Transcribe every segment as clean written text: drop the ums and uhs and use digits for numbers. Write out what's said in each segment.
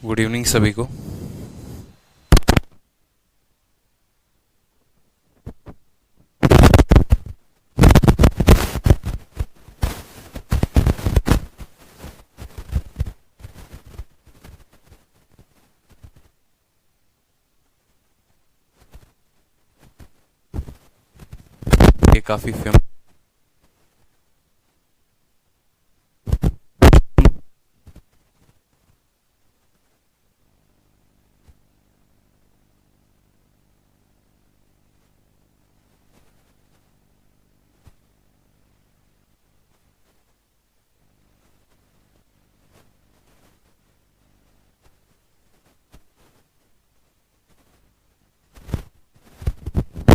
Good evening सभी को। ये काफी फेमस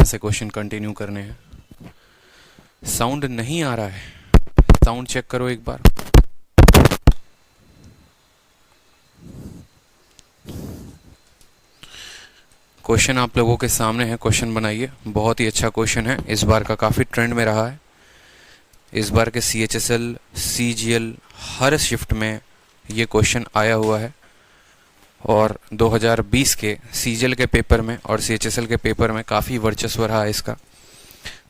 से क्वेश्चन कंटिन्यू करने हैं। साउंड नहीं आ रहा है, साउंड चेक करो एक बार। क्वेश्चन आप लोगों के सामने है, क्वेश्चन बनाइए। बहुत ही अच्छा क्वेश्चन है, इस बार का काफी ट्रेंड में रहा है। इस बार के CHSL CGL हर शिफ्ट में ये क्वेश्चन आया हुआ है और 2020 के CGL के पेपर में और CHSL के पेपर में काफी वर्चस्व रहा है इसका।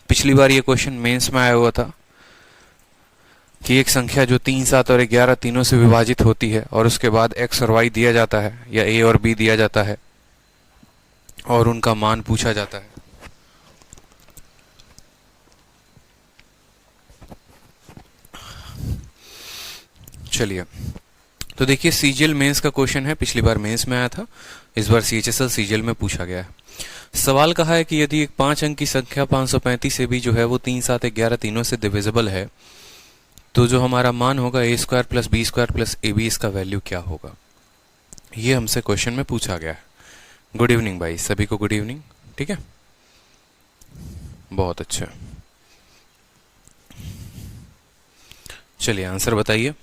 पिछली बार ये क्वेश्चन मेंस में आया हुआ था कि एक संख्या जो 3, 7 और 11 तीनों से विभाजित होती है और उसके बाद x और y दिया जाता है या a और b दिया जाता है और उनका मान पूछा जाता है। चलिए, तो देखिए CGL मेंस का क्वेश्चन है। पिछली बार मेंस में आया था, इस बार CHSL CGL में पूछा गया है। सवाल कहा है कि यदि एक 5 अंक की संख्या 535 से भी जो है वो 3, 7, 11 तीनों से डिविजिबल है तो जो हमारा मान होगा a² + b² + ab, इसका वैल्यू क्या होगा। ये हमसे क्वेश्चन में पूछा गया है। गुड इवनिंग भाई, सभी को गुड इवनिंग। ठीक है, बहुत अच्छा। चलिए आंसर बताइए।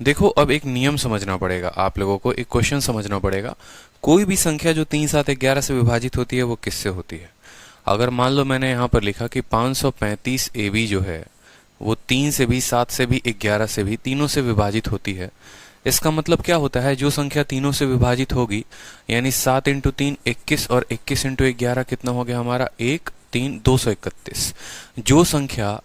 देखो, अब एक नियम समझना पड़ेगा आप लोगों को, एक क्वेश्चन समझना पड़ेगा। कोई भी संख्या जो 3, 7, 11 से विभाजित होती है वो किससे होती है। अगर मान लो मैंने यहाँ पर लिखा कि 535 AB जो है वो 3 से भी, 7 से भी, 11 से भी, तीनों से विभाजित होती है। इसका मतलब क्या होता है, जो संख्या तीनों से विभाजित होगी, यानी 7 × 3 21 और 21 × 11 कितना हो गया हमारा 1, 3, 231। जो संख्या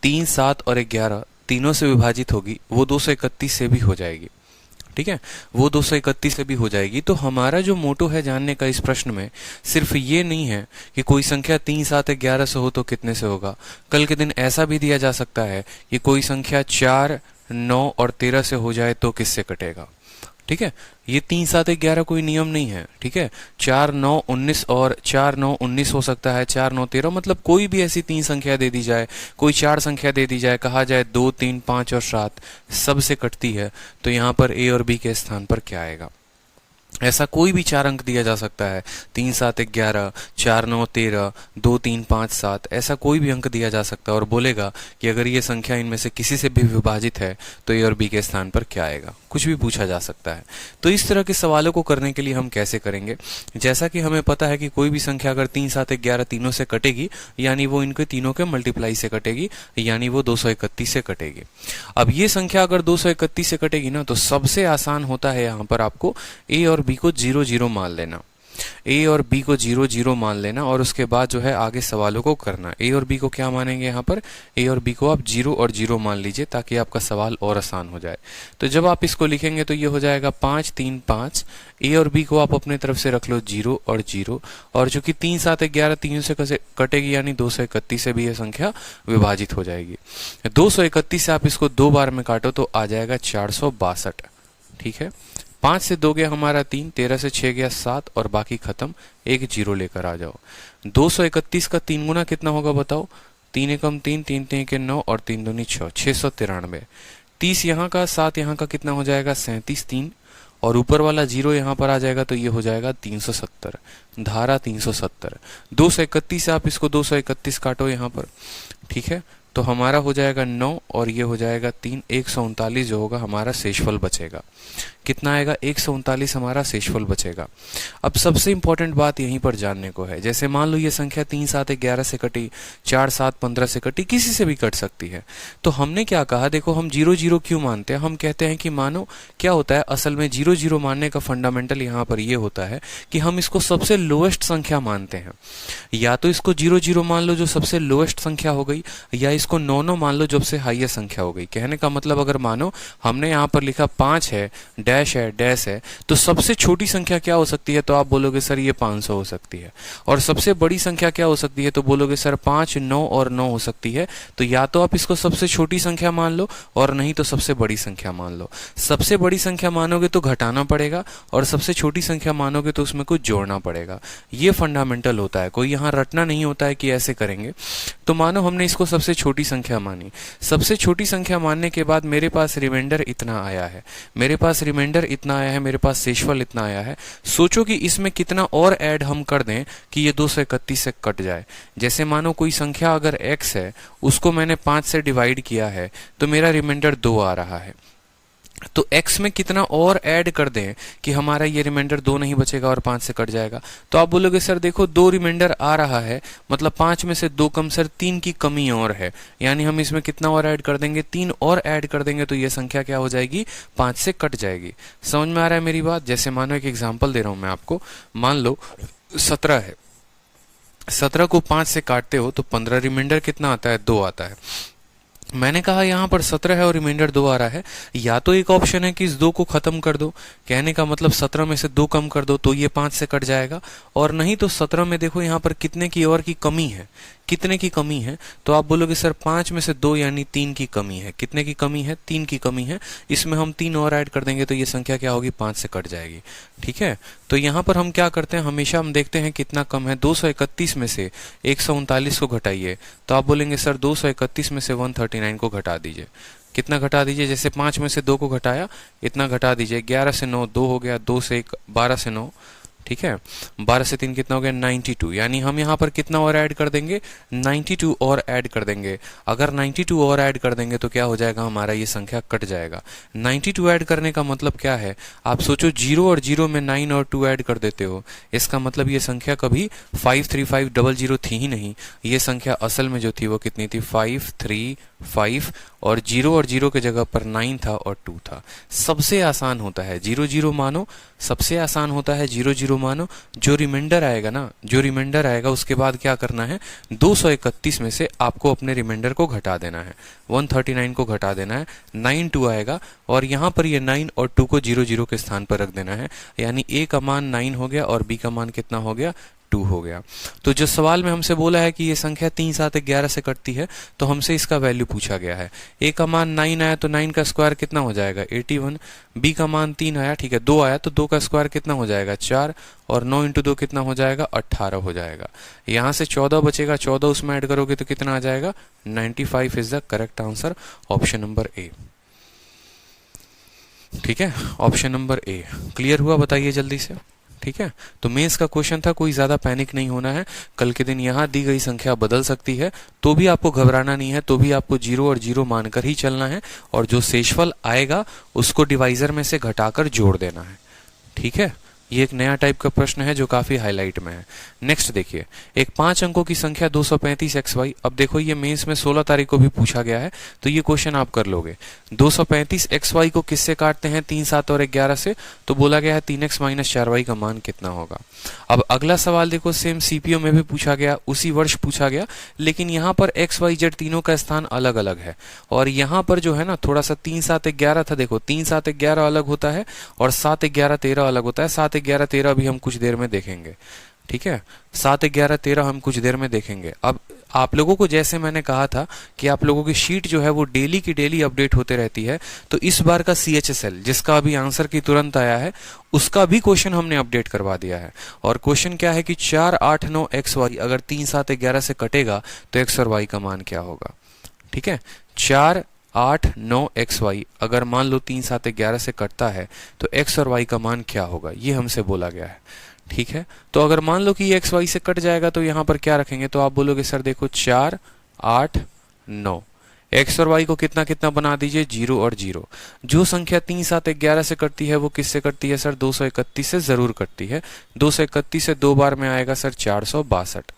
3, 7 और 11 तीनों से विभाजित होगी वो 231 से भी हो जाएगी। ठीक है, वो 231 से भी हो जाएगी। तो हमारा जो मोटो है जानने का इस प्रश्न में सिर्फ ये नहीं है कि कोई संख्या 3, 7, 11 से हो तो कितने से होगा। कल के दिन ऐसा भी दिया जा सकता है कि कोई संख्या 4, 9 और 13 से हो जाए तो किससे कटेगा। ठीक है, ये 3, 7, 11 कोई नियम नहीं है। ठीक है, 4, 9, 19 और 4, 9, 19 हो सकता है, 4, 9, 13, मतलब कोई भी ऐसी 3 संख्या दे दी जाए, कोई 4 संख्या दे दी जाए, कहा जाए 2, 3, 5 और 7 सबसे कटती है, तो यहाँ पर a और b के स्थान पर क्या आएगा। ऐसा कोई भी 4 अंक दिया जा सकता है, 3, 7, 11, 4, 9, 13, 2, 3, 5, 7, ऐसा कोई भी अंक दिया जा सकता है और बोलेगा कि अगर ये संख्या इनमें से किसी से भी विभाजित है तो a और b के स्थान पर क्या आएगा। कुछ भी पूछा जा सकता है। तो इस तरह के सवालों को करने के लिए हम कैसे करेंगे, जैसा कि हमें पता है कि कोई भी संख्या अगर 3, 7, 11 तीनों से कटेगी यानी वो इनके तीनों के मल्टीप्लाई से कटेगी, यानी वो 231 से कटेगी। अब ये संख्या अगर 231 से कटेगी ना, तो सबसे आसान होता है यहाँ पर आपको a और b को 0, 0 मान लेना। a और b को 0, 0 मान लेना और उसके बाद जो है आगे सवालों को करना। a और b को क्या मानेंगे यहाँ पर, a और b को आप 0 और 0 मान लीजिए ताकि आपका सवाल और आसान हो जाए। तो जब आप इसको लिखेंगे तो ये हो जाएगा 5, 3, 5। a और b को आप अपने तरफ से रख लो 0 और 0, और चूंकि 3, 7, 11 तीनों से कैसे कटेगी यानी 231 से भी यह संख्या विभाजित हो जाएगी। 231 से आप इसको 2 बार में काटो तो आ जाएगा 462। ठीक है, 5 से 2 गया हमारा 3, 13 से 6 गया 7 और बाकी खत्म, एक 0 लेकर आ जाओ। 231 का 3 गुना कितना होगा बताओ, 3 एकम 3, 3 3 के 9 और 3 दूनी 6, 693। 30 यहाँ का, 7 यहाँ का कितना हो जाएगा 37, 3 और ऊपर वाला 0 यहाँ पर आ जाएगा तो ये हो जाएगा 370, धारा 370। 231 से आप इसको 231 काटो यहाँ पर। ठीक है, तो हमारा हो जाएगा 9 और ये हो जाएगा 3, 139 जो होगा हमारा शेषफल बचेगा। कितना आएगा? 139 हमारा शेषफल बचेगा। अब सबसे इंपॉर्टेंट बात यहीं पर जानने को है, जैसे मान लो ये संख्या 3 7 11 से कटी, 4 7 15 से कटी, किसी से भी कट सकती है। तो हमने क्या कहा, देखो हम 0 0 क्यों मानते हैं? हम कहते हैं कि मानो क्या होता है, असल में 0 0 मानने का फंडामेंटल यहाँ पर ये होता है कि हम इसको सबसे लोएस्ट संख्या मानते हैं। या तो इसको 0 0 मान लो जो सबसे लोएस्ट संख्या हो गई, या इसको 9 9 मान लो जो सबसे हाईएस्ट संख्या हो गई। कहने का मतलब अगर मानो हमने यहाँ पर लिखा 5 है, डैश है, डैश है, तो सबसे छोटी संख्या क्या हो सकती है? तो आप बोलोगे सर ये 500 हो सकती है। और सबसे बड़ी संख्या क्या हो सकती है? तो बोलोगे सर 5 9 और 9 हो सकती है। तो या तो आप इसको सबसे छोटी संख्या मान लो और नहीं तो सबसे बड़ी संख्या मान लो। सबसे बड़ी संख्या मानोगे तो घटाना पड़ेगा और सबसे छोटी संख्या मानोगे तो उसमें कुछ जोड़ना पड़ेगा। ये फंडामेंटल होता है, कोई यहाँ रटना नहीं होता है कि ऐसे करेंगे। तो मानो हमने इसको सबसे छोटी संख्या मानी, सबसे छोटी संख्या मानने के बाद मेरे पास रिमाइंडर इतना आया है, मेरे पास रिमाइंडर इतना आया है, मेरे पास शेषफल इतना आया है। सोचो कि इसमें कितना और ऐड हम कर दें कि ये 231 से कट जाए। जैसे मानो कोई संख्या अगर x है, उसको मैंने 5 से डिवाइड किया है, तो मेरा रिमाइंडर 2 आ रहा है। तो x में कितना और ऐड कर दें कि हमारा ये रिमाइंडर 2 नहीं बचेगा और 5 से कट जाएगा? तो आप बोलोगे सर देखो 2 रिमाइंडर आ रहा है, मतलब 5 में से 2 कम, सर 3 की कमी और है, यानी हम इसमें कितना और ऐड कर देंगे? 3 और ऐड कर देंगे तो ये संख्या क्या हो जाएगी? 5 से कट जाएगी। समझ में आ रहा है मेरी बात? जैसे मानो एक एग्जाम्पल दे रहा हूं मैं आपको, मान लो 17 है, 17 को 5 से काटते हो तो 15, रिमाइंडर कितना आता है? 2 आता है। मैंने कहा यहाँ पर 17 है और रिमाइंडर 2 आ रहा है, या तो एक ऑप्शन है कि इस 2 को खत्म कर दो, कहने का मतलब 17 में से 2 कम कर दो तो ये 5 से कट जाएगा, और नहीं तो 17 में देखो यहाँ पर कितने की और की कमी है, कितने की कमी है? तो आप बोलोगे सर 5 में से 2 यानी 3 की कमी है। कितने की कमी है? 3 की कमी है। इसमें हम 3 और ऐड कर देंगे तो ये संख्या क्या होगी? 5 से कट जाएगी। ठीक है, तो यहाँ पर हम क्या करते हैं, हमेशा हम देखते हैं कितना कम है। 231 में से 139 को घटाइए, तो आप बोलेंगे सर 231 में से 139 को घटा दीजिए। कितना घटा दीजिए? जैसे 5 में से 2 को घटाया, इतना घटा दीजिए। 11 से 9 2 हो गया, 2 से 1 12 से 9, ठीक है, 12 से 3 कितना हो गया? 92। यानी हम यहाँ पर कितना और ऐड कर देंगे? 92 और ऐड कर देंगे। अगर 92 और ऐड कर देंगे तो क्या हो जाएगा? हमारा ये संख्या कट जाएगा। 92 ऐड करने का मतलब क्या है? आप सोचो 0 और 0 में 9 और 2 ऐड कर देते हो, इसका मतलब ये संख्या कभी 53500 थी ही नहीं। ये संख्या असल में जो थी वो कितनी थी? 535, और 0 और 0 के जगह पर 9 था और 2 था। सबसे आसान होता है 0 0 मानो, सबसे आसान होता है 0 0 मानो। जो रिमाइंडर आएगा ना, जो रिमाइंडर आएगा उसके बाद क्या करना है? 231 में से आपको अपने रिमाइंडर को घटा देना है, 139 को घटा देना है, 9 2 आएगा, और यहाँ पर ये 9 और 2 को 0 0 के स्थान पर रख देना है। यानी a का मान 9 हो गया और b का मान कितना हो गया? 2 हो गया। तो जो सवाल में हमसे बोला है कि ये संख्या 3 7 11 से कटती है, तो हमसे इसका वैल्यू पूछा गया है। a का मान 9 आया तो 9 का स्क्वायर कितना हो जाएगा? 81। b का मान 3 आया, ठीक है, 2 आया तो 2 का स्क्वायर कितना हो जाएगा? 4, और 9 × 2 कितना हो जाएगा? 18 हो जाएगा। यहाँ से 14 बचेगा, 14 उसमें ऐड करोगे तो कितना आ जाएगा? 95 is the correct answer, option number A. ठीक है, ऑप्शन नंबर ए क्लियर हुआ? बताइए जल्दी से। ठीक है, तो मेंस का क्वेश्चन था, कोई ज्यादा पैनिक नहीं होना है। कल के दिन यहाँ दी गई संख्या बदल सकती है, तो भी आपको घबराना नहीं है, तो भी आपको 0 और 0 मानकर ही चलना है, और जो शेषफल आएगा उसको डिवाइजर में से घटाकर जोड़ देना है। ठीक है, ये एक नया टाइप का प्रश्न है जो काफी हाईलाइट में है। नेक्स्ट देखिए, एक 5 अंकों की संख्या 235xy। अब देखो ये मेंस में 16 तारीख को भी पूछा गया है, तो ये क्वेश्चन आप कर लोगे। 235xy को किससे काटते हैं? 3 7 और 11 से। तो बोला गया है 3x - 4y का मान कितना होगा। अब अगला सवाल देखो, सेम सीपीओ में भी पूछा गया, उसी वर्ष पूछा गया, लेकिन यहाँ पर x y z तीनों का स्थान अलग अलग है, और यहाँ पर जो है ना थोड़ा सा 3 7 11 था। देखो 3 7 11 अलग होता है और 7 11 13 अलग होता है। 7 11 13 भी हम कुछ देर में देखेंगे। ठीक है, 7 11 13 हम कुछ देर में देखेंगे। अब आप लोगों को जैसे मैंने कहा था कि आप लोगों की शीट जो है वो डेली की डेली अपडेट होते रहती है, तो इस बार का CHSL जिसका अभी आंसर की तुरंत आया है, उसका भी क्वेश्चन हमने अपडेट करवा दिया है। और क्वेश्चन क्या है कि 4 8 9 XY अगर 3 7 11 से कटेगा तो x और y का मान क्या होगा। ठीक है, 4 8 9 XY अगर मान लो 3 7 11 से कटता है तो x और y का मान क्या होगा, ये हमसे बोला गया है। ठीक है, तो अगर मान लो कि ये x y से कट जाएगा तो यहाँ पर क्या रखेंगे, तो आप बोलोगे सर देखो 4 8 9। एक्स और वाई को कितना कितना बना दीजिए, 0 और 0। जो संख्या 3, 7, 11 से कटती है वो किससे कटती है सर, 231 से जरूर कटती है। 231 से 2 बार में आएगा सर 462।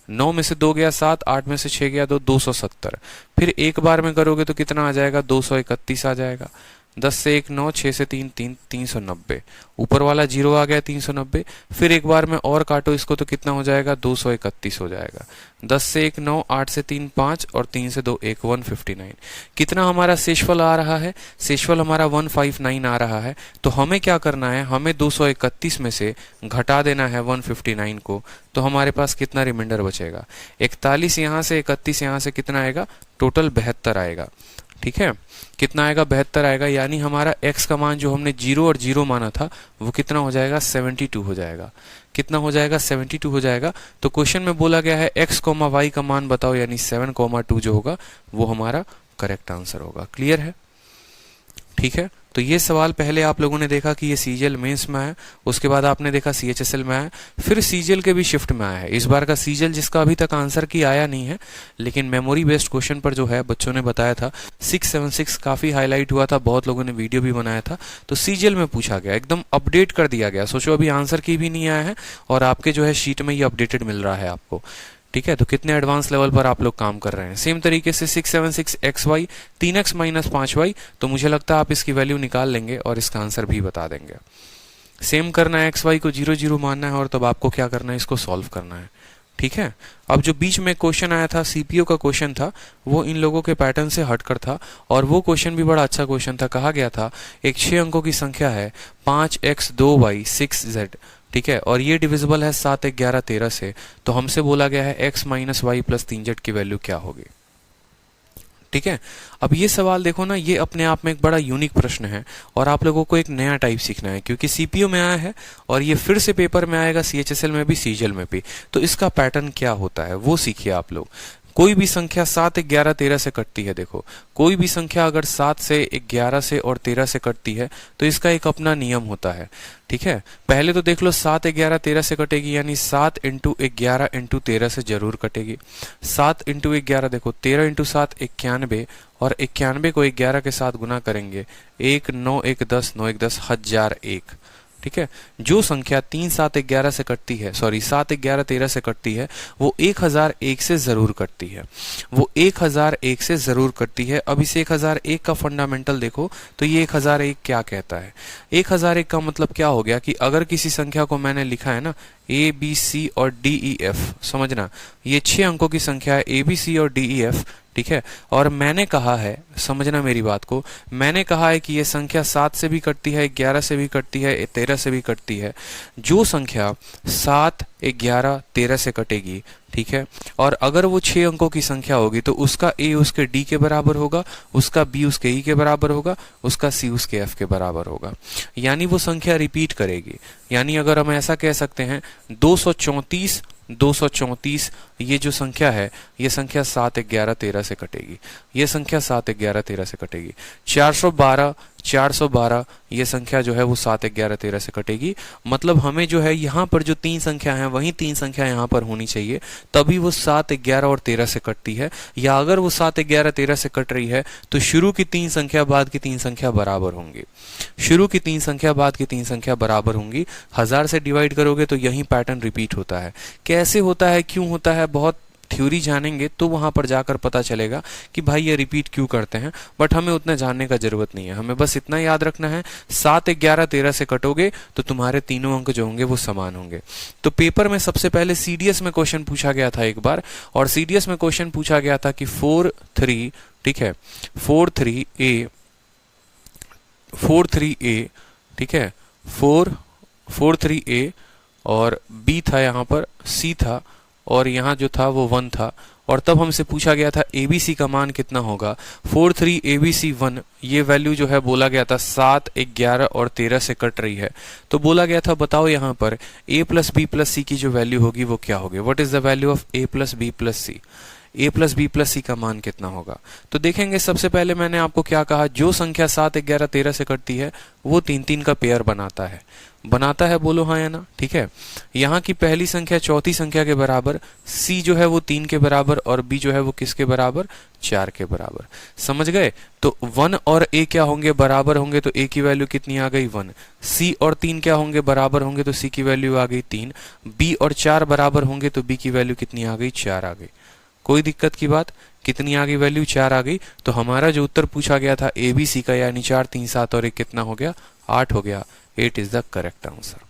9 में से 2 गया 7, 8 में से 6 गया 2, 270। फिर एक बार में करोगे तो कितना आ जाएगा, 231 आ जाएगा। 10 से 1 9, 6 से 3 3, 390। ऊपर वाला 0 आ गया 390। फिर एक बार में और काटो इसको तो कितना हो जाएगा, 231 हो जाएगा। 10 से 1 9, 8 से 3 5 और 3 से 2 1, 159। कितना हमारा शेषफल आ रहा है, शेषफल हमारा 159 आ रहा है। तो हमें क्या करना है, हमें 231 में से घटा देना है 159 को। तो हमारे पास कितना रिमाइंडर बचेगा, 41 यहाँ से 31 यहाँ से कितना आएगा, टोटल 72 आएगा। ठीक है, कितना आएगा, 72 आएगा। यानी हमारा x का मान जो हमने 0 और 0 माना था वो कितना हो जाएगा, 72 हो जाएगा। कितना हो जाएगा, 72 हो जाएगा। तो क्वेश्चन में बोला गया है x, y का मान बताओ, यानी 7, 2 जो होगा वो हमारा करेक्ट आंसर होगा। क्लियर है, ठीक है। तो ये सवाल पहले आप लोगों ने देखा कि ये सीजीएल मेंस में है, उसके बाद आपने देखा सीएचएसएल में है, फिर सीजीएल के भी शिफ्ट में आया है। इस बार का सीजीएल जिसका अभी तक आंसर की आया नहीं है, लेकिन मेमोरी बेस्ड क्वेश्चन पर जो है बच्चों ने बताया था 676 काफी हाईलाइट हुआ था, बहुत लोगों ने वीडियो भी बनाया था। तो सीजीएल में पूछा गया, एकदम अपडेट कर दिया गया। सोचो अभी आंसर की भी नहीं आया है और आपके जो है शीट में ये अपडेटेड मिल रहा है आपको। ठीक है, तो कितने एडवांस लेवल पर आप लोग काम कर रहे हैं। सेम तरीके से 676xy 3x - 5y, तो मुझे लगता है आप इसकी वैल्यू निकाल लेंगे और इसका आंसर भी बता देंगे। सेम करना है, xy को 0 0 मानना है और तब आपको क्या करना है, इसको सॉल्व करना है। ठीक है, अब जो बीच में क्वेश्चन आया था सीपीओ का क्वेश्चन था, वो इन लोगों के पैटर्न से हटकर था और वो क्वेश्चन भी बड़ा अच्छा क्वेश्चन था। कहा गया था एक 6 अंकों की संख्या है 5x 2y 6z, ठीक है, और ये डिविजिबल है 7 11 13 से। तो हमसे बोला गया है x - y + 3z की वैल्यू क्या होगी। ठीक है, अब ये सवाल देखो ना, ये अपने आप में एक बड़ा यूनिक प्रश्न है और आप लोगों को एक नया टाइप सीखना है, क्योंकि सीपीओ में आया है और ये फिर से पेपर में आएगा, सीएचएसएल में भी, सीजीएल में भी। तो इसका पैटर्न क्या होता है वो सीखिए आप लोग। कोई भी संख्या 7 11 13 से कटती है, देखो कोई भी संख्या अगर 7 से 11 से और 13 से कटती है तो इसका एक अपना नियम होता है। ठीक है, पहले तो देख लो 7 11 13 से कटेगी, यानी 7 × 11 × 13 से जरूर कटेगी। 7 × 11 देखो 13 × 7 91, और 91 को 11 के साथ गुना करेंगे 1 9 1 10 9 1 10 1001। ठीक है, जो संख्या 3 7 11 से कटती है, सॉरी 7 11 13 से कटती है, वो 1001 से जरूर कटती है, वो 1001 से जरूर कटती है। अब इस 1001 का फंडामेंटल देखो तो ये 1001 क्या कहता है। 1001 का मतलब क्या हो गया कि अगर किसी संख्या को मैंने लिखा है ना A B C और D E F, समझना ये 6 अंकों की संख्या है A B C और D E F, ठीक है, और मैंने कहा है, समझना मेरी बात को, मैंने कहा है कि ये संख्या 7 से भी कटती है, 11 से भी कटती है, 13 से भी कटती है। जो संख्या 7 11 13 से कटेगी, ठीक है, और अगर वो 6 अंकों की संख्या होगी तो उसका A उसके D के बराबर होगा, उसका B उसके E के बराबर होगा, उसका C उसके F के बराबर होगा, यानी वो संख्या रिपीट करेगी। यानी अगर हम ऐसा कह सकते हैं 234 ये जो संख्या है, ये संख्या 7 11 13 से कटेगी, ये संख्या 7 11 13 से कटेगी। 412 ये संख्या जो है वो 7 11 13 से कटेगी। मतलब हमें जो है यहाँ पर जो 3 संख्या है वही 3 संख्या यहाँ पर होनी चाहिए, तभी वो 7 11 और 13 से कटती है। या अगर वो 7 11 13 से कट रही है तो शुरू की 3 संख्या बाद की 3 संख्या बराबर होंगी, शुरू की 3 संख्या बाद की 3 संख्या बराबर होंगी। 1000 से डिवाइड करोगे तो यही पैटर्न रिपीट होता है। कैसे होता है, क्यों होता है, बहुत थ्योरी जानेंगे तो वहां पर जाकर पता चलेगा कि भाई ये रिपीट क्यों करते हैं, बट हमें उतना जानने का जरूरत नहीं है। हमें बस इतना याद रखना है 7 11 13 से कटोगे तो तुम्हारे तीनों अंक जो होंगे वो समान होंगे। तो पेपर में सबसे पहले सीडीएस में क्वेश्चन पूछा गया था एक बार, और सीडीएस में क्वेश्चन पूछा गया था कि 4 3, ठीक है, 4 3a, ठीक है, 4 3a और b था, यहाँ पर c था, और यहाँ जो था वो 1 था, और तब हमसे पूछा गया था ABC का मान कितना होगा। 4 3 ABC 1, ये वैल्यू जो है बोला गया था 7 11 और 13 से कट रही है, तो बोला गया था बताओ यहाँ पर A + B + C की जो वैल्यू होगी वो क्या होगी। What is the value of A + B + C। a plus B plus C का मान कितना होगा। तो देखेंगे सबसे पहले मैंने आपको क्या कहा, जो संख्या 7, 11, 13 से कटती है वो 3 3 का पेयर बनाता है, बोलो हाँ या ना। ठीक है, यहाँ की पहली संख्या चौथी संख्या के बराबर, c जो है वो 3 के बराबर और b जो है वो किसके बराबर, 4 के बराबर। समझ गए। तो 1 और a क्या होंगे, बराबर होंगे, तो a की वैल्यू कितनी आ गई 1। c और 3 क्या होंगे, बराबर होंगे, तो c की वैल्यू आ गई 3। b और 4 बराबर होंगे तो b की वैल्यू कितनी आ गई, 4 आ गई। कोई दिक्कत की बात, कितनी आ गई वैल्यू, 4 आ गई। तो हमारा जो उत्तर पूछा गया था ए बी सी का, यानी 4 3 7 और 1 कितना हो गया, 8 हो गया। 8 is the correct answer.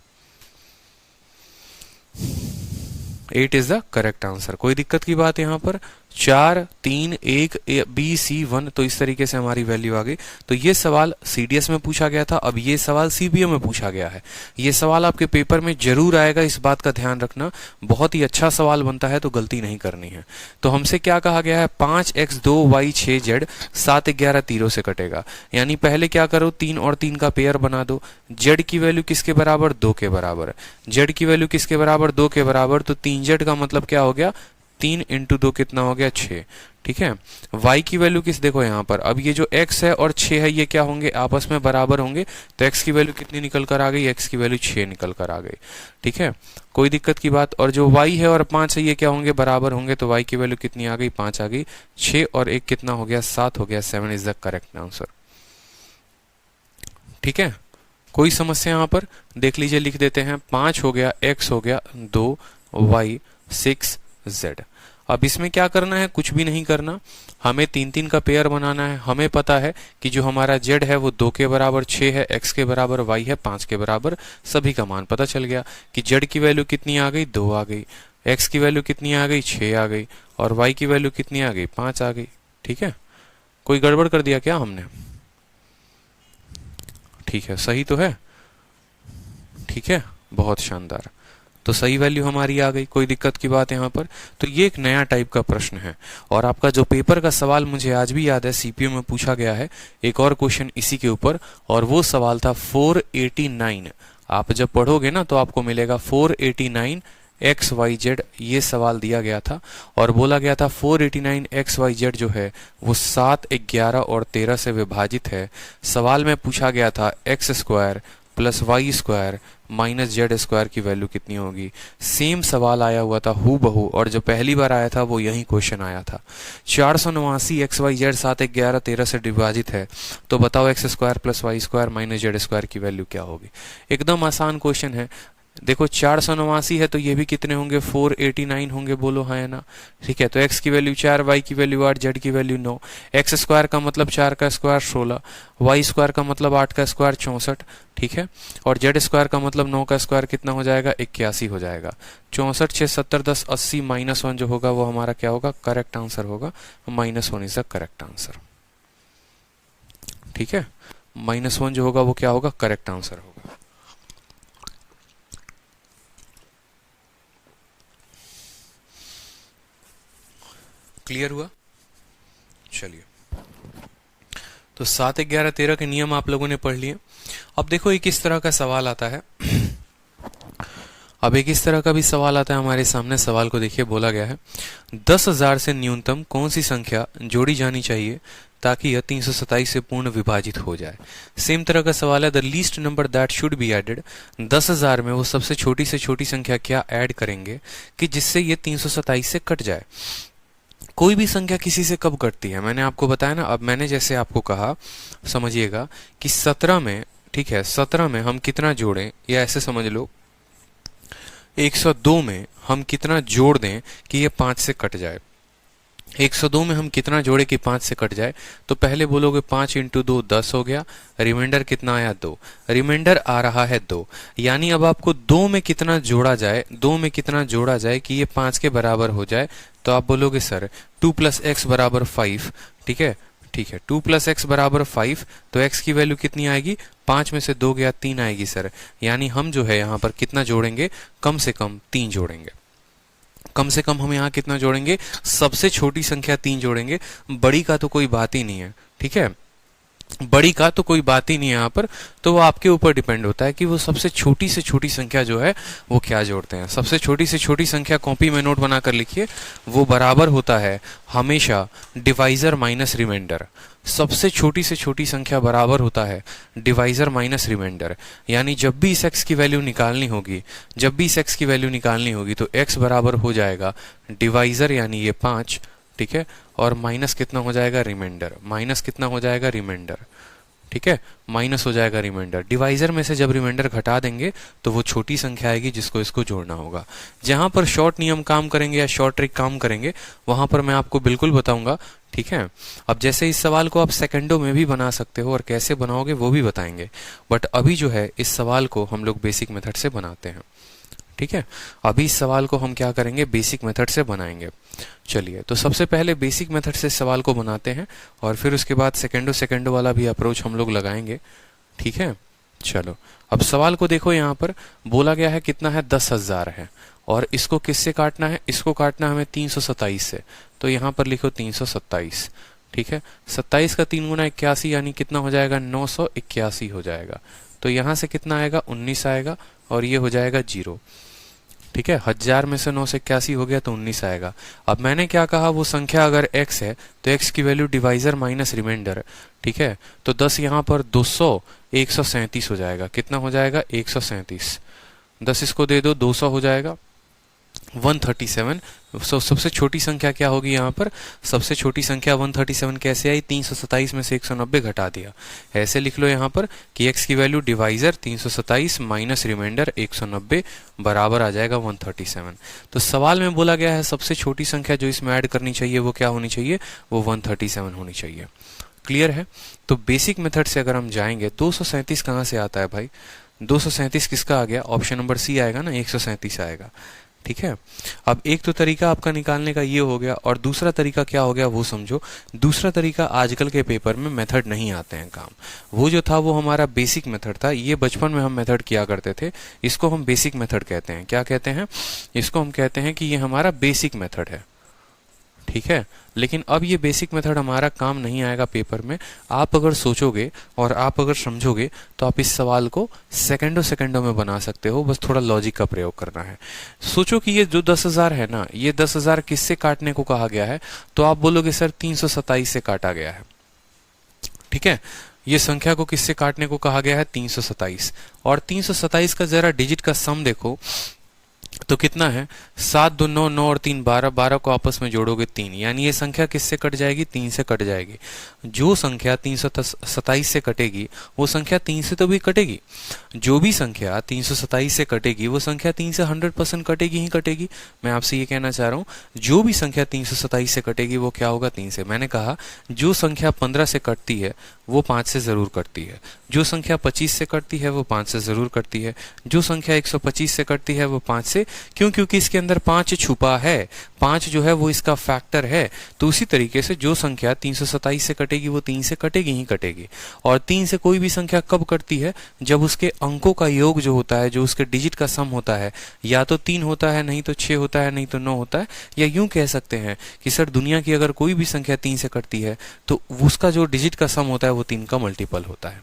8 is the correct answer. कोई दिक्कत की बात यहाँ पर, 4 3 1 बी सी 1, तो इस तरीके से हमारी वैल्यू आ गई। तो ये सवाल सीडीएस में पूछा गया था, अब ये सवाल सीबीएम में पूछा गया है। ये सवाल आपके पेपर में जरूर आएगा, इस बात का ध्यान रखना। बहुत ही अच्छा सवाल बनता है, तो गलती नहीं करनी है। तो हमसे क्या कहा गया है, 5x 2y 6z 7 11 तीरों से कटेगा। यानी पहले क्या करो, 3 और 3 का पेयर बना दो। z की वैल्यू किसके बराबर, 2 के बराबर। z की वैल्यू किसके बराबर, 2 के बराबर, तो 3z का मतलब क्या हो गया, 3 इंटू 2 कितना हो गया, 6। ठीक है, y की वैल्यू किस, देखो यहाँ पर अब ये जो x है और 6 है ये क्या होंगे, आपस में बराबर होंगे, तो x की वैल्यू कितनी निकल कर आ गई, x की वैल्यू 6 निकल कर आ गई। ठीक है, कोई दिक्कत की बात। और जो y है और 5 है ये क्या होंगे, बराबर होंगे, तो y की वैल्यू कितनी आ गई, 5 आ गई। 6 और 1 कितना हो गया, 7 हो गया। 7 इज द करेक्ट आंसर। ठीक है, कोई समस्या यहाँ पर, देख लीजिए, लिख देते हैं। 5 हो गया, x हो गया 2, y 6 z। अब इसमें क्या करना है, कुछ भी नहीं करना, हमें 3 3 का पेयर बनाना है। हमें पता है कि जो हमारा z है वो 2 के बराबर 6 है, x के बराबर, y है 5 के बराबर। सभी का मान पता चल गया कि z की वैल्यू कितनी आ गई, 2 आ गई, x की वैल्यू कितनी आ गई, 6 आ गई, और y की वैल्यू कितनी आ गई, 5 आ गई। ठीक है, कोई गड़बड़ कर दिया क्या हमने, ठीक है, सही तो है। ठीक है, बहुत शानदार, तो सही वैल्यू हमारी आ गई। कोई दिक्कत की बात यहाँ पर। तो ये एक नया टाइप का प्रश्न है, और आपका जो पेपर का सवाल मुझे आज भी याद है, सीपीयू में पूछा गया है एक और क्वेश्चन इसी के ऊपर, और वो सवाल था 489। आप जब पढ़ोगे ना तो आपको मिलेगा 489 XYZ, ये सवाल दिया गया था और बोला गया था 489 XYZ जो है वो 7 11 और 13 से विभाजित है। सवाल में पूछा गया था x square plus Y square minus Z square की वैल्यू कितनी होगी। सेम सवाल आया हुआ था हूबहू, और जो पहली बार आया था वो यही क्वेश्चन आया था। 489 XYZ 7 11 13 से विभाजित है, तो बताओ x square plus Y square minus Z square की वैल्यू क्या होगी। एकदम आसान क्वेश्चन है। देखो 489 है तो ये भी कितने होंगे, 489 होंगे, बोलो हाँ या ना। ठीक है, तो x की वैल्यू 4, y की वैल्यू 8, z की वैल्यू 9। x स्क्वायर का मतलब 4 का स्क्वायर 16, y स्क्वायर का मतलब 8 का स्क्वायर 64। ठीक है, और z स्क्वायर का मतलब 9 का स्क्वायर कितना हो जाएगा, 81 हो जाएगा। 64 6 70 10 80 -1 जो होगा वो हमारा क्या होगा, करेक्ट आंसर होगा। -1 इज द करेक्ट आंसर। ठीक है, -1 जो होगा वो क्या होगा, करेक्ट आंसर होगा। क्लियर हुआ। चलिए, तो 7 11 13 के नियम आप लोगों ने पढ़ लिए। अब देखो एक इस तरह का सवाल आता है अब एक इस तरह का भी सवाल आता है हमारे सामने। सवाल को देखिए, बोला गया है 10,000 से न्यूनतम कौन सी संख्या जोड़ी जानी चाहिए ताकि यह 327 से पूर्ण विभाजित हो जाए। सेम तरह का सवाल है, the least number that should be added. 10,000 में वो सबसे छोटी से छोटी संख्या क्या ऐड करेंगे कि जिससे ये 327 से कट जाए। कोई भी संख्या किसी से कब कटती है, मैंने आपको बताया ना। अब मैंने जैसे आपको कहा, समझिएगा कि 17 में, ठीक है, 17 में हम कितना जोड़ें, या ऐसे समझ लो 102 में हम कितना जोड़ दें कि ये 5 से कट जाए। 102 में हम कितना जोड़े कि 5 से कट जाए, तो पहले बोलोगे 5 इंटू 2 10 हो गया, रिमाइंडर कितना आया 2, रिमाइंडर आ रहा है 2। यानी अब आपको 2 में कितना जोड़ा जाए, 2 में कितना जोड़ा जाए कि ये 5 के बराबर हो जाए, तो आप बोलोगे सर 2 + x बराबर 5। ठीक है, ठीक है, 2 + x बराबर 5, तो x की वैल्यू कितनी आएगी, 5 में से 2 गया 3 आएगी सर। यानी हम जो है यहाँ पर कितना जोड़ेंगे, कम से कम 3 जोड़ेंगे। कम से कम हम यहाँ कितना जोड़ेंगे, सबसे छोटी संख्या 3 जोड़ेंगे, बड़ी का तो कोई बात ही नहीं है। ठीक है, बड़ी का तो कोई बात ही नहीं है यहाँ पर, तो वो आपके ऊपर डिपेंड होता है कि वो सबसे छोटी से छोटी संख्या जो है वो क्या जोड़ते हैं। सबसे छोटी से छोटी संख्या कॉपी में नोट बनाकर लिखिए, वो बराबर होता है हमेशा डिवाइजर माइनस रिमाइंडर। सबसे छोटी से छोटी संख्या बराबर होता है डिवाइजर माइनस रिमाइंडर। यानी जब भी इस x की वैल्यू निकालनी होगी, जब भी इस x की वैल्यू निकालनी होगी तो x बराबर हो जाएगा डिवाइजर यानी ये 5, ठीक है, और माइनस कितना हो जाएगा रिमाइंडर, माइनस कितना हो जाएगा रिमाइंडर, ठीक है, माइनस हो जाएगा रिमाइंडर। डिवाइजर में से जब रिमाइंडर घटा देंगे तो वो छोटी संख्या आएगी जिसको इसको जोड़ना होगा। जहां पर शॉर्ट नियम काम करेंगे या शॉर्ट ट्रिक काम करेंगे वहां पर मैं आपको बिल्कुल बताऊंगा, ठीक है। अब जैसे इस सवाल को आप सेकंडों में भी बना सकते हो और कैसे बनाओगे वो भी बताएंगे, बट अभी जो है इस सवाल को हम लोग बेसिक मेथड से बनाते हैं, ठीक है। अभी इस सवाल को हम क्या करेंगे, बेसिक मेथड से बनाएंगे। चलिए, तो सबसे पहले बेसिक मेथड से सवाल को बनाते हैं और फिर उसके बाद सेकंडों वाला भी अप्रोच हम लोग लगाएंगे, ठीक है। चलो, अब सवाल को देखो, यहाँ पर बोला गया है कितना है, 10,000 है, और इसको किससे काटना है, इसको काटना है हमें 327 से। तो यहाँ पर लिखो 327, ठीक है। 27 का 3 गुना 81 यानी कितना हो जाएगा, 981 हो जाएगा। तो यहाँ से कितना आएगा, 19 आएगा और ये हो जाएगा 0, ठीक है। 1000 में से 981 हो गया तो 19 आएगा। अब मैंने क्या कहा, वो संख्या अगर x है तो x की वैल्यू डिवाइजर माइनस रिमाइंडर, ठीक है। तो 10 यहाँ पर 200 137 हो जाएगा। कितना हो जाएगा, 137। 10 इसको दे दो, 200 हो जाएगा 137। सबसे छोटी संख्या क्या होगी यहाँ पर, सबसे छोटी संख्या 137 कैसे आई, 327 में से 190 घटा दिया। ऐसे लिख लो यहाँ पर कि x की वैल्यू डिवाइजर 327 माइनस रिमाइंडर 190 बराबर आ जाएगा 137। तो सवाल में बोला गया है सबसे छोटी संख्या जो इसमें ऐड करनी चाहिए वो क्या होनी चाहिए, वो 137 होनी चाहिए। क्लियर है। तो बेसिक मेथड से अगर हम जाएंगे, 237 कहाँ से आता है भाई, 237 किसका आ गया, ऑप्शन नंबर सी आएगा ना, 137 आएगा, ठीक है। अब एक तो तरीका आपका निकालने का ये हो गया, और दूसरा तरीका क्या हो गया वो समझो। दूसरा तरीका आजकल के पेपर में मेथड नहीं आते हैं काम, वो जो था वो हमारा बेसिक मेथड था। ये बचपन में हम मेथड किया करते थे, इसको हम बेसिक मेथड कहते हैं। क्या कहते हैं, इसको हम कहते हैं कि ये हमारा बेसिक मेथड है, ठीक है। लेकिन अब ये बेसिक मेथड हमारा काम नहीं आएगा पेपर में। आप अगर सोचोगे और आप अगर समझोगे तो आप इस सवाल को सेकंडों में बना सकते हो, बस थोड़ा लॉजिक का प्रयोग करना है। सोचो कि ये जो 10,000 है ना, ये 10,000 किससे काटने को कहा गया है, तो आप बोलोगे सर 327 से काटा गया है, ठीक है। ये संख्या को किससे काटने को कहा गया है, 327। और 327 का जरा डिजिट का सम देखो तो कितना है, 7 2 9 9 और 3 12, 12 को आपस में जोड़ोगे 3, यानी ये संख्या किससे कट जाएगी, 3 से कट जाएगी। जो संख्या 327 से कटेगी वो संख्या 3 से तो भी कटेगी। जो भी संख्या 327 से कटेगी वो संख्या 3 से 100% कटेगी ही कटेगी। मैं आपसे ये कहना चाह रहा हूँ, जो भी संख्या 327 से कटेगी वो क्या होगा, 3 से। मैंने कहा जो संख्या 15 से कटती है वो 5 से जरूर कटती है, जो संख्या 25 से कटती है वो 5 से जरूर कटती है, जो संख्या 125 से कटती है वो 5 से, क्यों, क्योंकि इसके अंदर 5 छुपा है, 5 जो है वो इसका फैक्टर है। तो उसी तरीके से जो संख्या 327 से कटेगी वो 3 से कटेगी ही कटेगी। और 3 से कोई भी संख्या कब कटती है, जब उसके अंकों का योग जो होता है, जो उसके डिजिट का सम होता है, या तो 3 होता है, नहीं तो 6 होता है, नहीं तो 9 होता है। या यूं कह सकते हैं कि सर दुनिया की अगर कोई भी संख्या 3 से कटती है तो उसका जो डिजिट का सम होता है वो 3 का मल्टीपल होता है।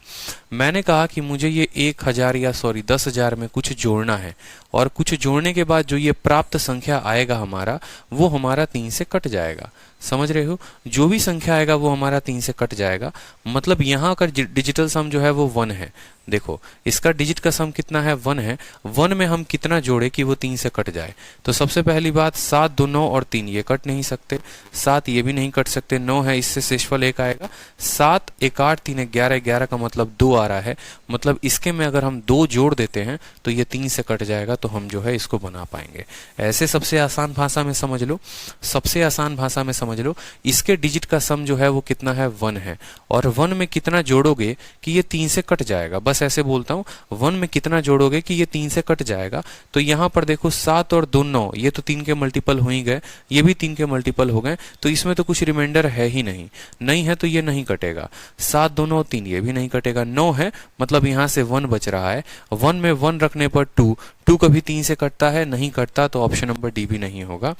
मैंने कहा कि मुझे ये 1000 या 10,000 में कुछ जोड़ना है, और कुछ जोड़ने के बाद जो ये प्राप्त संख्या आएगा हमारा, वो हमारा 3 से कट जाएगा। समझ रहे हो, जो भी संख्या आएगा वो हमारा 3 से कट जाएगा। मतलब यहाँ का डिजिटल सम जो है वो 1 है। देखो इसका डिजिट का सम कितना है, 1 है। 1 में हम कितना जोड़े कि वो 3 से कट जाए। तो सबसे पहली बात, 7 2 9 और 3 ये कट नहीं सकते, 7 ये भी नहीं कट सकते, 9 है, इससे शेषफल 1 आएगा। 7 1 8 3 11, 11 का मतलब 2 आ रहा है। मतलब इसके में अगर हम 2 जोड़ देते हैं तो ये 3 से कट जाएगा, तो हम जो है इसको बना पाएंगे। ऐसे सबसे आसान भाषा में समझ लो, सबसे आसान भाषा में समझ लो, इसके डिजिट का सम जो है वो कितना है, 1 है। और 1 में कितना जोड़ोगे कि ये 3 से कट जाएगा, बस ऐसे बोलता हूं, 1 में कितना जोड़ोगे कि ये 3 से कट जाएगा। तो यहां पर देखो 7 और 2 9, ये तो 3 के मल्टीपल हो ही गए, ये भी 3 के मल्टीपल हो गए, तो इसमें तो कुछ रिमाइंडर है ही नहीं, नहीं है तो ये नहीं कटेगा। 7 2 9 3 ये भी नहीं कटेगा, 9 है, मतलब यहां से 1 बच रहा है। 1 में 1 रखने पर 2 कभी 3 से कटता है, नहीं कटता, तो ऑप्शन नंबर डी भी नहीं होगा,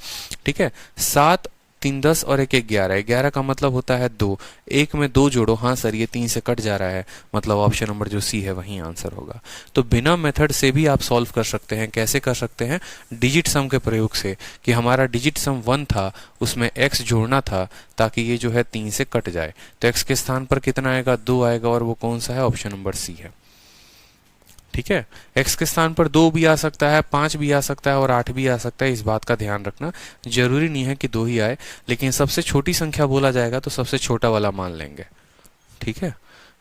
ठीक है। 7 3 10 और एक 11, 11 का मतलब होता है 2, एक में 2 जोड़ो, हाँ सर ये 3 से कट जा रहा है, मतलब ऑप्शन नंबर जो सी है वही आंसर होगा। तो बिना मेथड से भी आप सॉल्व कर सकते हैं। कैसे कर सकते हैं? डिजिट सम के प्रयोग से, कि हमारा डिजिट सम 1 था, उसमें x जोड़ना था ताकि ये जो है 3 से कट जाए। तो x के स्थान पर कितना आएगा? 2 आएगा, और वो कौन सा है? ऑप्शन नंबर सी है। ठीक है, x के स्थान पर 2 भी आ सकता है, 5 भी आ सकता है और 8 भी आ सकता है। इस बात का ध्यान रखना, जरूरी नहीं है कि 2 ही आए, लेकिन सबसे छोटी संख्या बोला जाएगा तो सबसे छोटा वाला मान लेंगे। ठीक है,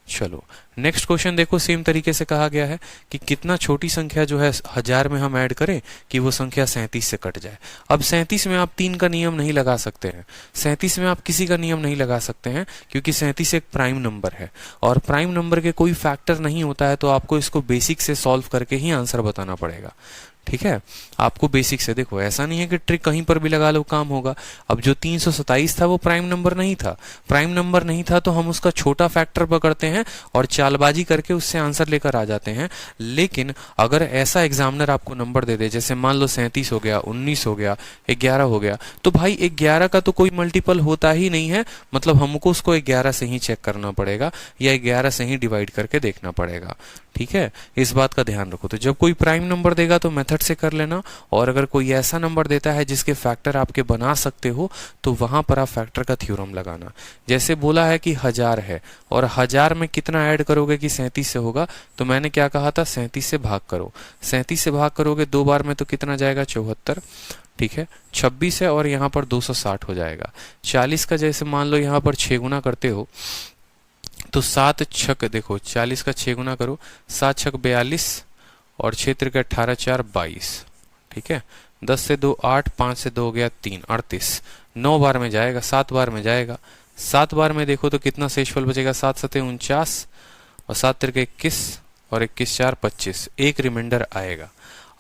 चलो नेक्स्ट क्वेश्चन देखो। सेम तरीके से कहा गया है कि कितना छोटी संख्या जो है 1000 में हम ऐड करें कि वो संख्या 37 से कट जाए। अब 37 में आप 3 का नियम नहीं लगा सकते हैं, 37 में आप किसी का नियम नहीं लगा सकते हैं, क्योंकि 37 एक प्राइम नंबर है और प्राइम नंबर के कोई फैक्टर नहीं होता है, तो आपको इसको बेसिक से सॉल्व करके ही आंसर बताना पड़ेगा। ठीक है, आपको बेसिक से, देखो ऐसा नहीं है कि ट्रिक कहीं पर भी लगा लो काम होगा। अब जो 327 था वो प्राइम नंबर नहीं था, प्राइम नंबर नहीं था तो हम उसका छोटा फैक्टर पकड़ते हैं और चालबाजी करके उससे आंसर लेकर आ जाते हैं। लेकिन अगर ऐसा एग्जामिनर आपको नंबर दे दे, जैसे मान लो 37 हो गया, 19 हो गया, 11 हो गया, तो भाई 11 का तो कोई मल्टीपल होता ही नहीं है, मतलब हमको उसको 11 से ही चेक करना पड़ेगा या 11 से ही डिवाइड करके देखना पड़ेगा। ठीक है, इस बात का ध्यान रखो। तो जब कोई प्राइम नंबर देगा तो मेथड से कर लेना, और अगर कोई ऐसा नंबर देता है जिसके फैक्टर आपके बना सकते हो तो वहां पर आप फैक्टर का थ्योरम लगाना। जैसे बोला है कि 1000 है और 1000 में कितना ऐड करोगे कि 37 से होगा, तो मैंने क्या कहा था? 37 से भाग करो। 37 से भाग करोगे 2 बार में तो कितना जाएगा? 74। ठीक है, 26 है और यहाँ पर 260 हो जाएगा। 40 का जैसे मान लो यहाँ पर 6 गुना करते हो तो 7 छक, देखो 40 का 6 गुना करो, 7 छक 42 और 6 त्रिक 18 4 22। ठीक है, 10 से 2 8, 5 से 2 हो गया 3 38, 9 बार में जाएगा, 7 बार में जाएगा। 7 बार में देखो तो कितना शेषफल बचेगा? 7 सते 49 और 7 त्रिक 21 और 21 4 25, एक रिमाइंडर आएगा।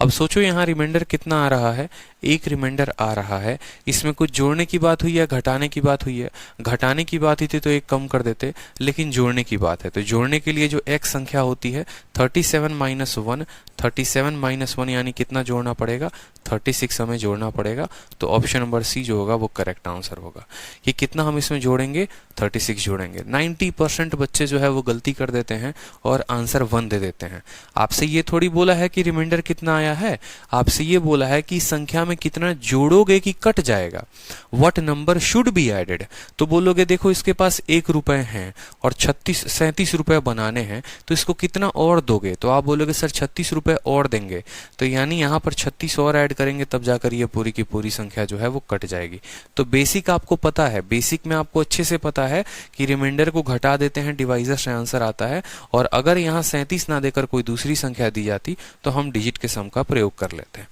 अब सोचो यहाँ रिमाइंडर कितना आ रहा है? एक रिमाइंडर आ रहा है। इसमें कुछ जोड़ने की बात हुई है, घटाने की बात हुई है? घटाने की बात ही थी तो एक कम कर देते, लेकिन जोड़ने की बात है तो जोड़ने के लिए जो x संख्या होती है 37 माइनस 1, 37 माइनस 1 यानी कितना जोड़ना पड़ेगा? 36 हमें जोड़ना पड़ेगा। तो ऑप्शन नंबर सी जो होगा वो करेक्ट आंसर होगा। कि कितना हम इसमें जोड़ेंगे? 36 जोड़ेंगे। 90% बच्चे जो है वो गलती कर देते हैं और आंसर 1 दे देते हैं। आपसे ये थोड़ी बोला है कि रिमाइंडर कितना आया है, आपसे ये बोला है कि संख्या में कितना जोड़ोगे कि कट जाएगा। What number should be added, तो बोलोगे देखो इसके पास 1 रुपए हैं और 37 रुपए बनाने हैं, तो इसको कितना और दोगे? तो आप बोलोगे सर 36 रुपए और देंगे, तो यानी यहाँ पर 36 और ऐड करेंगे तब जाकर ये पूरी की पूरी संख्या जो है वो कट जाएगी। तो बेसिक आपको पता है, बेसिक में आपको अच्छे से पता है कि रिमाइंडर को घटा देते हैं, डिवाइजर से आंसर आता है, और अगर यहाँ 37 ना देकर कोई दूसरी संख्या दी जाती तो हम डिजिट के सम का प्रयोग कर लेते हैं।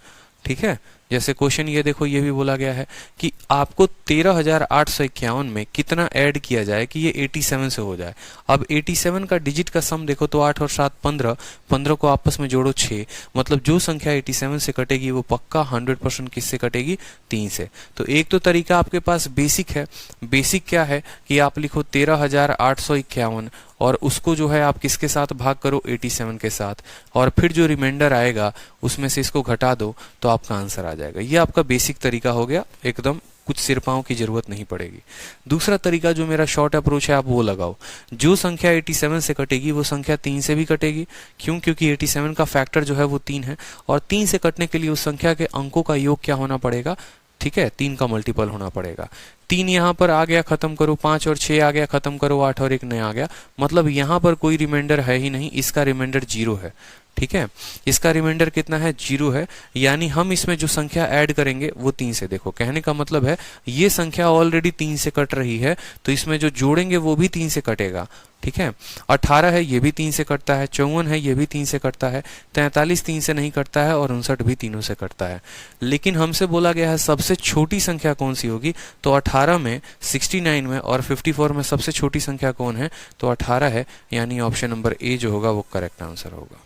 ठीक है, जैसे क्वेश्चन ये देखो, ये भी बोला गया है कि आपको 13,851 में कितना ऐड किया जाए कि ये 87 से हो जाए। अब 87 का डिजिट का सम देखो तो 8 और 7 15, 15 को आपस में जोड़ो 6, मतलब जो संख्या 87 से कटेगी वो पक्का 100% किससे कटेगी? 3 से। तो एक तो तरीका आपके पास बेसिक है। बेसिक क्या है कि आप लिखो 13,851 और उसको जो है आप किसके साथ भाग करो? 87 के साथ, और फिर जो रिमाइंडर आएगा उसमें से इसको घटा दो तो आपका आंसर आ जाएगा। ये आपका बेसिक तरीका हो गया, एकदम कुछ सिरपाओं की जरूरत नहीं पड़ेगी। दूसरा तरीका जो मेरा शॉर्ट अप्रोच है आप वो लगाओ। जो संख्या 87 से कटेगी वो संख्या 3 से भी कटेगी। क्यों? क्योंकि 87 का फैक्टर जो है वो 3 है, और 3 से कटने के लिए उस संख्या के अंकों का योग क्या होना पड़ेगा? ठीक है, 3 का मल्टीपल होना पड़ेगा। 3 यहाँ पर आ गया, खत्म करो, 5 और 6 आ गया, खत्म करो, 8 और 1 नया आ गया, मतलब यहाँ पर कोई रिमाइंडर है ही नहीं, इसका रिमाइंडर 0 है। ठीक है, इसका रिमाइंडर कितना है? 0 है, यानी हम इसमें जो संख्या ऐड करेंगे वो 3 से। देखो कहने का मतलब है ये संख्या ऑलरेडी 3 से कट रही है, तो इसमें जो जोड़ेंगे वो भी 3 से कटेगा। ठीक है, 18 है ये भी 3 से कटता है, 54 है ये भी 3 से कटता है, 43 3 से नहीं कटता है, और 59 भी तीनों से कटता है। लेकिन हमसे बोला गया है सबसे छोटी संख्या कौन सी होगी, तो 18 में, 69 में और 54 में सबसे छोटी संख्या कौन है? तो 18 है, यानी ऑप्शन नंबर ए जो होगा वो करेक्ट आंसर होगा।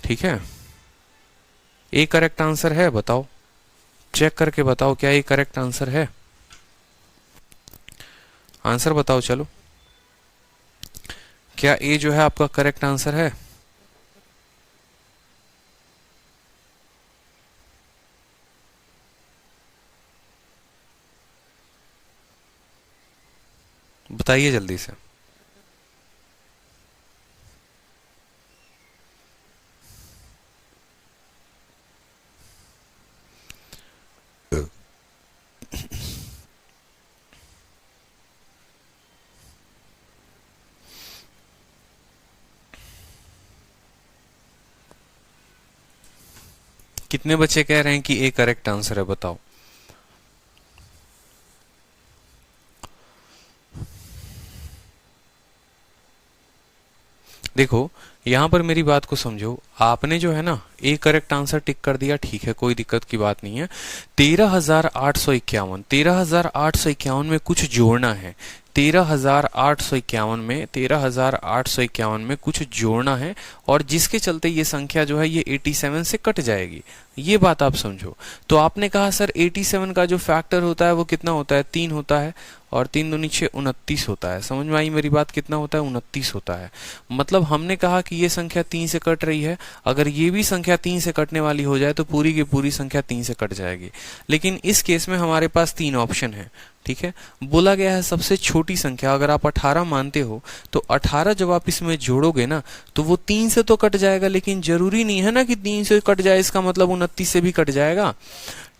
ठीक है, ए करेक्ट आंसर है? बताओ, चेक करके बताओ क्या ए करेक्ट आंसर है? आंसर बताओ चलो, क्या ए जो है आपका करेक्ट आंसर है? बताइए जल्दी से। कितने बच्चे कह रहे हैं कि ए करेक्ट आंसर है, बताओ। देखो यहां पर मेरी बात को समझो, आपने जो है ना ए करेक्ट आंसर टिक कर दिया, ठीक है, कोई दिक्कत की बात नहीं है। 13,851, 13,851 में कुछ जोड़ना है। 13,851 में 13,851 में कुछ जोड़ना है, और जिसके चलते ये संख्या जो है ये 87 से कट जाएगी, ये बात आप समझो। तो आपने कहा सर 87 का जो फैक्टर होता है वो कितना होता है, 3 होता है, और 3 दूनी 6, 29 होता है। समझ में आई मेरी बात, कितना होता है, 29 होता है। मतलब हमने कहा कि ये संख्या 3 से कट रही है, अगर ये भी संख्या 3 से कटने वाली हो जाए तो पूरी की पूरी संख्या 3 से कट जाएगी। लेकिन इस केस में हमारे पास 3 ऑप्शन है, ठीक है। बोला गया है सबसे छोटी संख्या, अगर आप 18 मानते हो तो 18 जब आप इसमें जोड़ोगे ना तो वो 3 से तो कट जाएगा, लेकिन जरूरी नहीं है ना कि 3 से कट जाए, इसका मतलब 29 से भी कट जाएगा,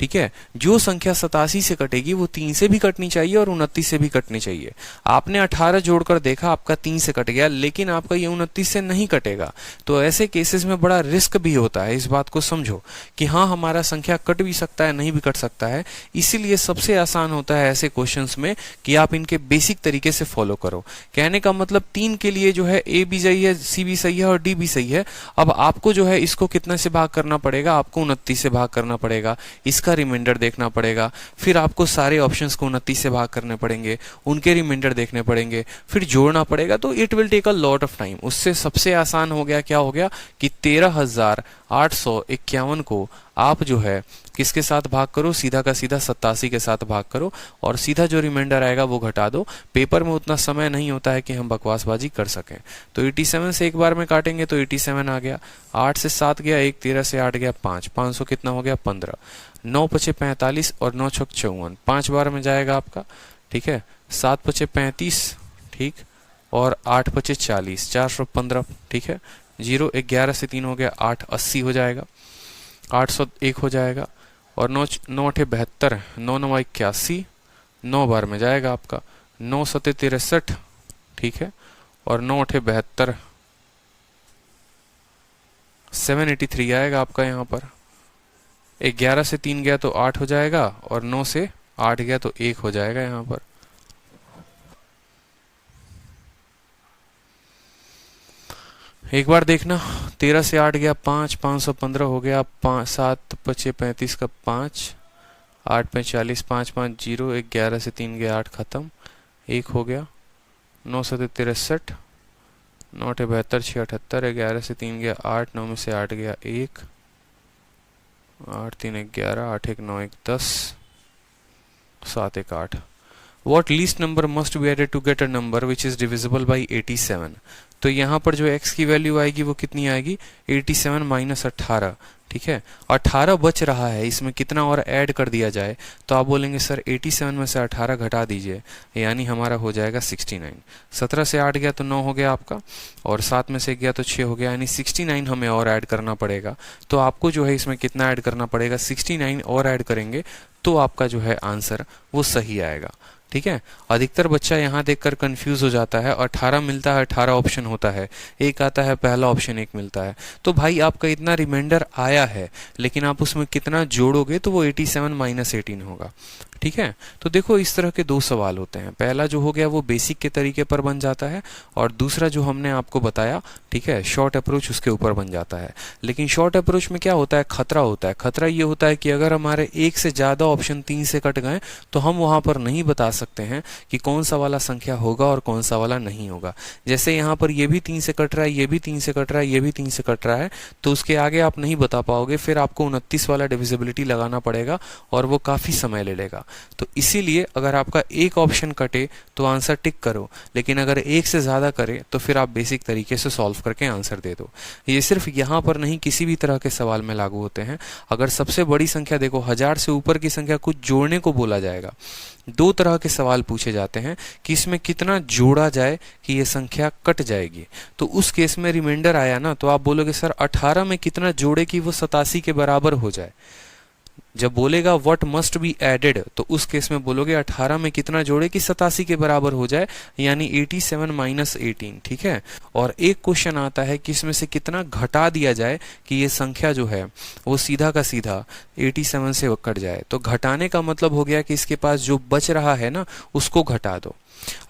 ठीक है। जो संख्या 87 से कटेगी वो 3 से भी कटनी चाहिए और 29 से भी कटनी चाहिए। आपने 18 जोड़कर देखा, आपका 3 से कट गया, लेकिन आपका ये 29 से नहीं कटेगा। तो ऐसे केसेस में बड़ा रिस्क भी होता है, इस बात को समझो कि हाँ हमारा संख्या कट भी सकता है, नहीं भी कट सकता है। इसीलिए सबसे आसान होता है ऐसे क्वेश्चंस में कि आप इनके बेसिक तरीके से फॉलो करो। कहने का मतलब 3 के लिए जो है ए भी सही है, सी भी सही है और डी भी सही है। अब आपको जो है इसको कितने से भाग करना पड़ेगा, आपको 29 से भाग करना पड़ेगा, इसका रिमाइंडर देखना पड़ेगा, फिर आपको सारे ऑप्शंस को 29 से भाग करने पड़ेंगे, उनके रिमाइंडर देखने पड़ेंगे, फिर जोड़ना पड़ेगा। तो it will take a lot of time. उससे सबसे आसान हो गया, क्या हो गया कि 13,851 को आप जो है किसके साथ भाग करो, सीधा का सीधा 87 के साथ भाग करो, और सीधा जो रिमाइंडर आएगा वो घटा दो। पेपर में उतना समय नहीं होता है कि हम बकवासबाजी कर सकें। तो 87 से एक बार में काटेंगे तो 87 आ गया, 8 से 7 गया, 1 13 से 8 गया 5, 500 कितना हो गया 15, 9 पचे 45 और 9 छक 54, 5 बार में जाएगा आपका, ठीक है। 7 पचे 35, ठीक, और 8 पचे 40, 415, ठीक है। 0 11 से 3 हो गया 8, 80 हो जाएगा, 801 हो जाएगा, और 9 9 72, 9 9 81, 9 बार में जाएगा आपका, 9 7 63, ठीक है, और 9 72, 783 आएगा आपका यहाँ पर। 11 से 3 गया तो 8 हो जाएगा, और 9 से 8 गया तो 1 हो जाएगा यहाँ पर। एक बार देखना, 13 से 8 गया 5, 515 हो गया, 5 7 पचे 35 का 5, 8 पे 40, 5 5 0, 11 से 3 गया 8 खत्म, 1 हो गया, 9 7 63, 9 72 6 78, 11 से 3 गया 8, 9 में से 8 गया 1, 8 3 11, 8 1 9 1 10, 7 1 8। What least number must be added to get a number which is divisible by 87? तो यहाँ पर जो x की वैल्यू आएगी वो कितनी आएगी, 87 माइनस 18, ठीक है। 18 बच रहा है, इसमें कितना और ऐड कर दिया जाए, तो आप बोलेंगे सर 87 में से 18 घटा दीजिए, यानी हमारा हो जाएगा 69। 17 से 8 गया तो 9 हो गया आपका, और 7 में से गया तो 6 हो गया, यानी 69 हमें और ऐड करना पड़ेगा। तो आपको जो है इसमें कितना ऐड करना पड़ेगा, 69 और ऐड करेंगे तो आपका जो है आंसर वो सही आएगा, ठीक है। अधिकतर बच्चा यहाँ देखकर कंफ्यूज हो जाता है, 18 मिलता है, 18 ऑप्शन होता है, एक आता है पहला ऑप्शन, एक मिलता है। तो भाई आपका इतना रिमाइंडर आया है, लेकिन आप उसमें कितना जोड़ोगे तो वो 87 माइनस 18 होगा, ठीक है। तो देखो इस तरह के 2 सवाल होते हैं, पहला जो हो गया वो बेसिक के तरीके पर बन जाता है, और दूसरा जो हमने आपको बताया, ठीक है, शॉर्ट अप्रोच, उसके ऊपर बन जाता है। लेकिन शॉर्ट अप्रोच में क्या होता है, खतरा होता है। खतरा ये होता है कि अगर हमारे एक से ज्यादा ऑप्शन 3 से कट गए तो हम वहां पर नहीं बता सकते हैं कि कौन सा वाला संख्या होगा और कौन सा वाला नहीं होगा। जैसे यहाँ पर ये भी 3 से कट रहा है, ये भी 3 से कट रहा है, ये भी 3 से कट रहा है, तो उसके आगे आप नहीं बता पाओगे, फिर आपको 29 वाला डिविजिबिलिटी लगाना पड़ेगा और वो काफी समय ले लेगा। तो इसीलिए अगर आपका एक ऑप्शन कटे तो आंसर टिक करो, लेकिन अगर एक से ज़्यादा करे तो फिर आप बेसिक तरीके से सॉल्व करके आंसर दे दो। ये सिर्फ यहाँ पर नहीं, किसी भी तरह के सवाल में लागू होते हैं। अगर सबसे बड़ी संख्या देखो 1000 से ऊपर की संख्या कुछ जोड़ने को बोला जाएगा, दो तरह के सवाल पूछे जाते हैं कि इसमें कितना जोड़ा जाए कि ये संख्या कट जाएगी। तो उस केस में रिमाइंडर आया ना, तो आप बोलोगे सर 18 में कितना जोड़े कि वो 87 के बराबर हो जाए। जब बोलेगा व्हाट मस्ट बी एडेड, तो उस केस में बोलोगे 18 में कितना जोड़े कि 87 के बराबर हो जाए, यानी 87 माइनस 18। ठीक है। और एक क्वेश्चन आता है कि इसमें से कितना घटा दिया जाए कि ये संख्या जो है वो सीधा का सीधा 87 से कट जाए। तो घटाने का मतलब हो गया कि इसके पास जो बच रहा है ना उसको घटा दो।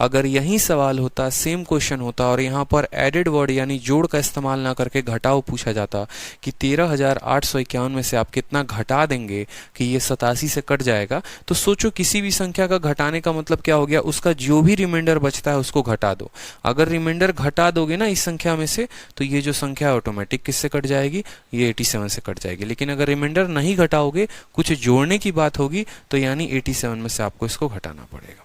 अगर यही सवाल होता, सेम क्वेश्चन होता और यहाँ पर एडेड वर्ड यानी जोड़ का इस्तेमाल ना करके घटाओ पूछा जाता कि 13,851 में से आप कितना घटा देंगे कि ये 87 से कट जाएगा, तो सोचो किसी भी संख्या का घटाने का मतलब क्या हो गया, उसका जो भी रिमाइंडर बचता है उसको घटा दो। अगर रिमाइंडर घटा दोगे ना इस संख्या में से, तो ये जो संख्या ऑटोमेटिक किससे कट जाएगी, ये 87 से कट जाएगी। लेकिन अगर रिमाइंडर नहीं घटाओगे, कुछ जोड़ने की बात होगी, तो यानी 87 में से आपको इसको घटाना पड़ेगा।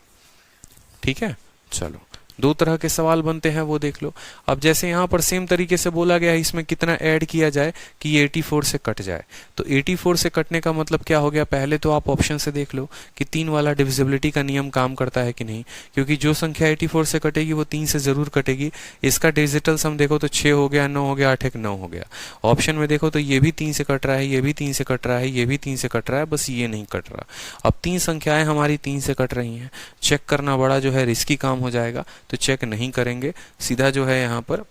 ठीक है। चलो, दो तरह के सवाल बनते हैं वो देख लो। अब जैसे यहाँ पर सेम तरीके से बोला गया है इसमें कितना ऐड किया जाए कि ये 84 से कट जाए। तो 84 से कटने का मतलब क्या हो गया, पहले तो आप ऑप्शन से देख लो कि 3 वाला डिविजिबिलिटी का नियम काम करता है कि नहीं, क्योंकि जो संख्या 84 से कटेगी वो 3 से जरूर कटेगी। इसका डिजिटल सम देखो तो 6 हो गया, 9 हो गया, 8 1 9 हो गया। ऑप्शन में देखो तो ये भी 3 से कट रहा है, ये भी 3 से कट रहा है, ये भी 3 से कट रहा है, बस ये नहीं कट रहा। अब 3 संख्याएं हमारी 3 से कट रही हैं, चेक करना बड़ा जो है रिस्की काम हो जाएगा, तो चेक नहीं करेंगे, सीधा जो है यहाँ पर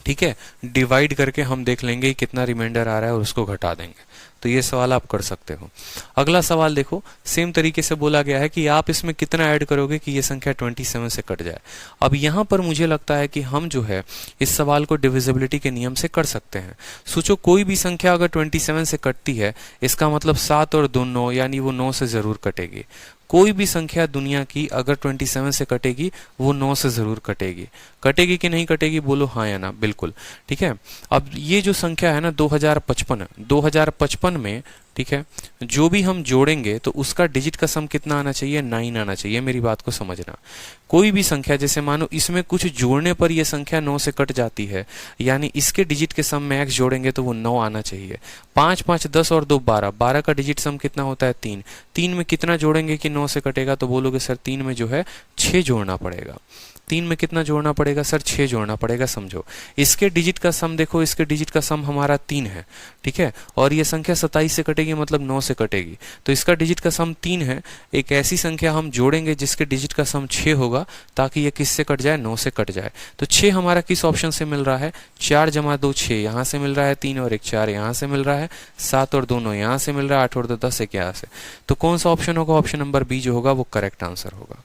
ठीक है डिवाइड करके हम देख लेंगे कितना रिमाइंडर आ रहा है और उसको घटा देंगे। तो ये सवाल आप कर सकते हो। अगला सवाल देखो, सेम तरीके से बोला गया है कि आप इसमें कितना ऐड करोगे कि ये संख्या 27 से कट जाए। अब यहाँ पर मुझे लगता है कि हम जो है इस सवाल को डिविजिबिलिटी के नियम से कर सकते हैं। सोचो कोई भी संख्या अगर 27 से कटती है, इसका मतलब 7 और 2 9, यानी वो 9 से जरूर कटेगी। कोई भी संख्या दुनिया की अगर 27 से कटेगी वो 9 से जरूर कटेगी। कटेगी कि नहीं कटेगी, बोलो हाँ या ना। बिल्कुल। ठीक है। अब ये जो संख्या है ना 2055 में, ठीक है, जो भी हम जोड़ेंगे तो उसका डिजिट का सम कितना आना चाहिए, 9 आना चाहिए। मेरी बात को समझना। कोई भी संख्या, जैसे मानो इसमें कुछ जोड़ने पर यह संख्या 9 से कट जाती है, यानी इसके डिजिट के सम में x जोड़ेंगे तो वो 9 आना चाहिए। 5 5 10 और 2 12, 12 का डिजिट सम कितना होता है 3। 3 में कितना जोड़ेंगे कि 9 से कटेगा, तो बोलोगे सर 3 में जो है 6 जोड़ना पड़ेगा। 3 में कितना जोड़ना पड़ेगा सर, 6 जोड़ना पड़ेगा। समझो इसके डिजिट का सम देखो, इसके डिजिट का सम हमारा 3 है। ठीक है। और ये संख्या 27 से कटेगी मतलब 9 से कटेगी, तो इसका डिजिट का सम 3 है। एक ऐसी संख्या हम जोड़ेंगे जिसके डिजिट का सम 6 होगा, ताकि ये किससे कट जाए, 9 से कट जाए। तो 6 हमारा किस ऑप्शन से मिल रहा है, 4 जमा 2 6 यहाँ से मिल रहा है, 3 और 1 4 यहाँ से मिल रहा है, 7 और 2 9 यहाँ से मिल रहा है, 8 और 2 10 1 यहाँ से। तो कौन सा ऑप्शन होगा, ऑप्शन नंबर बी जो होगा वो करेक्ट आंसर होगा।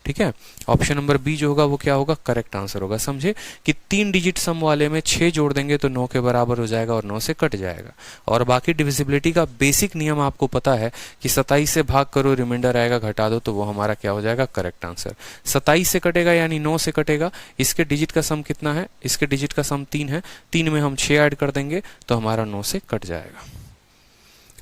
ठीक है। ऑप्शन नंबर बी जो होगा वो क्या होगा, करेक्ट आंसर होगा। समझे कि 3 डिजिट सम वाले में 6 जोड़ देंगे तो 9 के बराबर हो जाएगा और 9 से कट जाएगा। और बाकी डिविजिबिलिटी का बेसिक नियम आपको पता है कि 27 से भाग करो, रिमाइंडर आएगा, घटा दो, तो वो हमारा क्या हो जाएगा, करेक्ट आंसर। 27 से कटेगा यानी 9 से कटेगा। इसके डिजिट का सम कितना है, इसके डिजिट का सम 3 है। 3 में हम 6 ऐड कर देंगे तो हमारा 9 से कट जाएगा।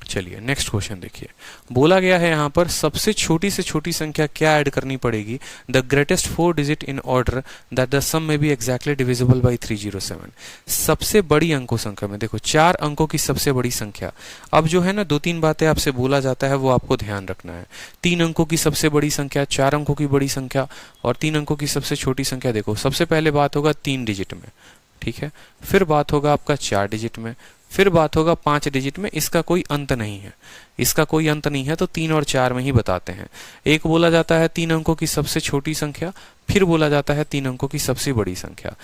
चलिए नेक्स्ट क्वेश्चन देखिए। बोला गया है यहाँ पर सबसे छोटी से छोटी संख्या क्या ऐड करनी पड़ेगी, the greatest 4 digit in order that the sum may be exactly divisible by 307। सबसे बड़ी अंकों संख्या में देखो 4 अंकों की सबसे बड़ी संख्या। अब जो है ना 2-3 बातें आपसे बोला जाता है वो आपको ध्यान रखना है। 3 अंकों की सबसे बड़ी संख्या, 4 अंकों की बड़ी संख्या और 3 अंकों की सबसे छोटी संख्या। देखो सबसे पहले बात होगा 3 डिजिट में, ठीक है, फिर बात होगा आपका 4 डिजिट में, फिर बात होगा 5 डिजिट में। इसका कोई अंत नहीं है, इसका कोई अंत नहीं है, तो 3 और 4 में ही बताते हैं। एक बोला जाता है 3 अंकों की सबसे छोटी संख्या, फिर बोला जाता है 3 अंकों की सबसे बड़ी संख्या।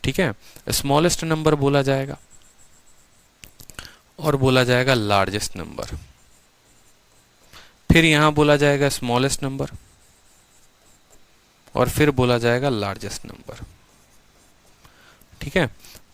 ठीक है। स्मॉलेस्ट नंबर बोला जाएगा और बोला जाएगा लार्जेस्ट नंबर, फिर यहां बोला जाएगा स्मॉलेस्ट नंबर और फिर बोला जाएगा लार्जेस्ट नंबर। ठीक है।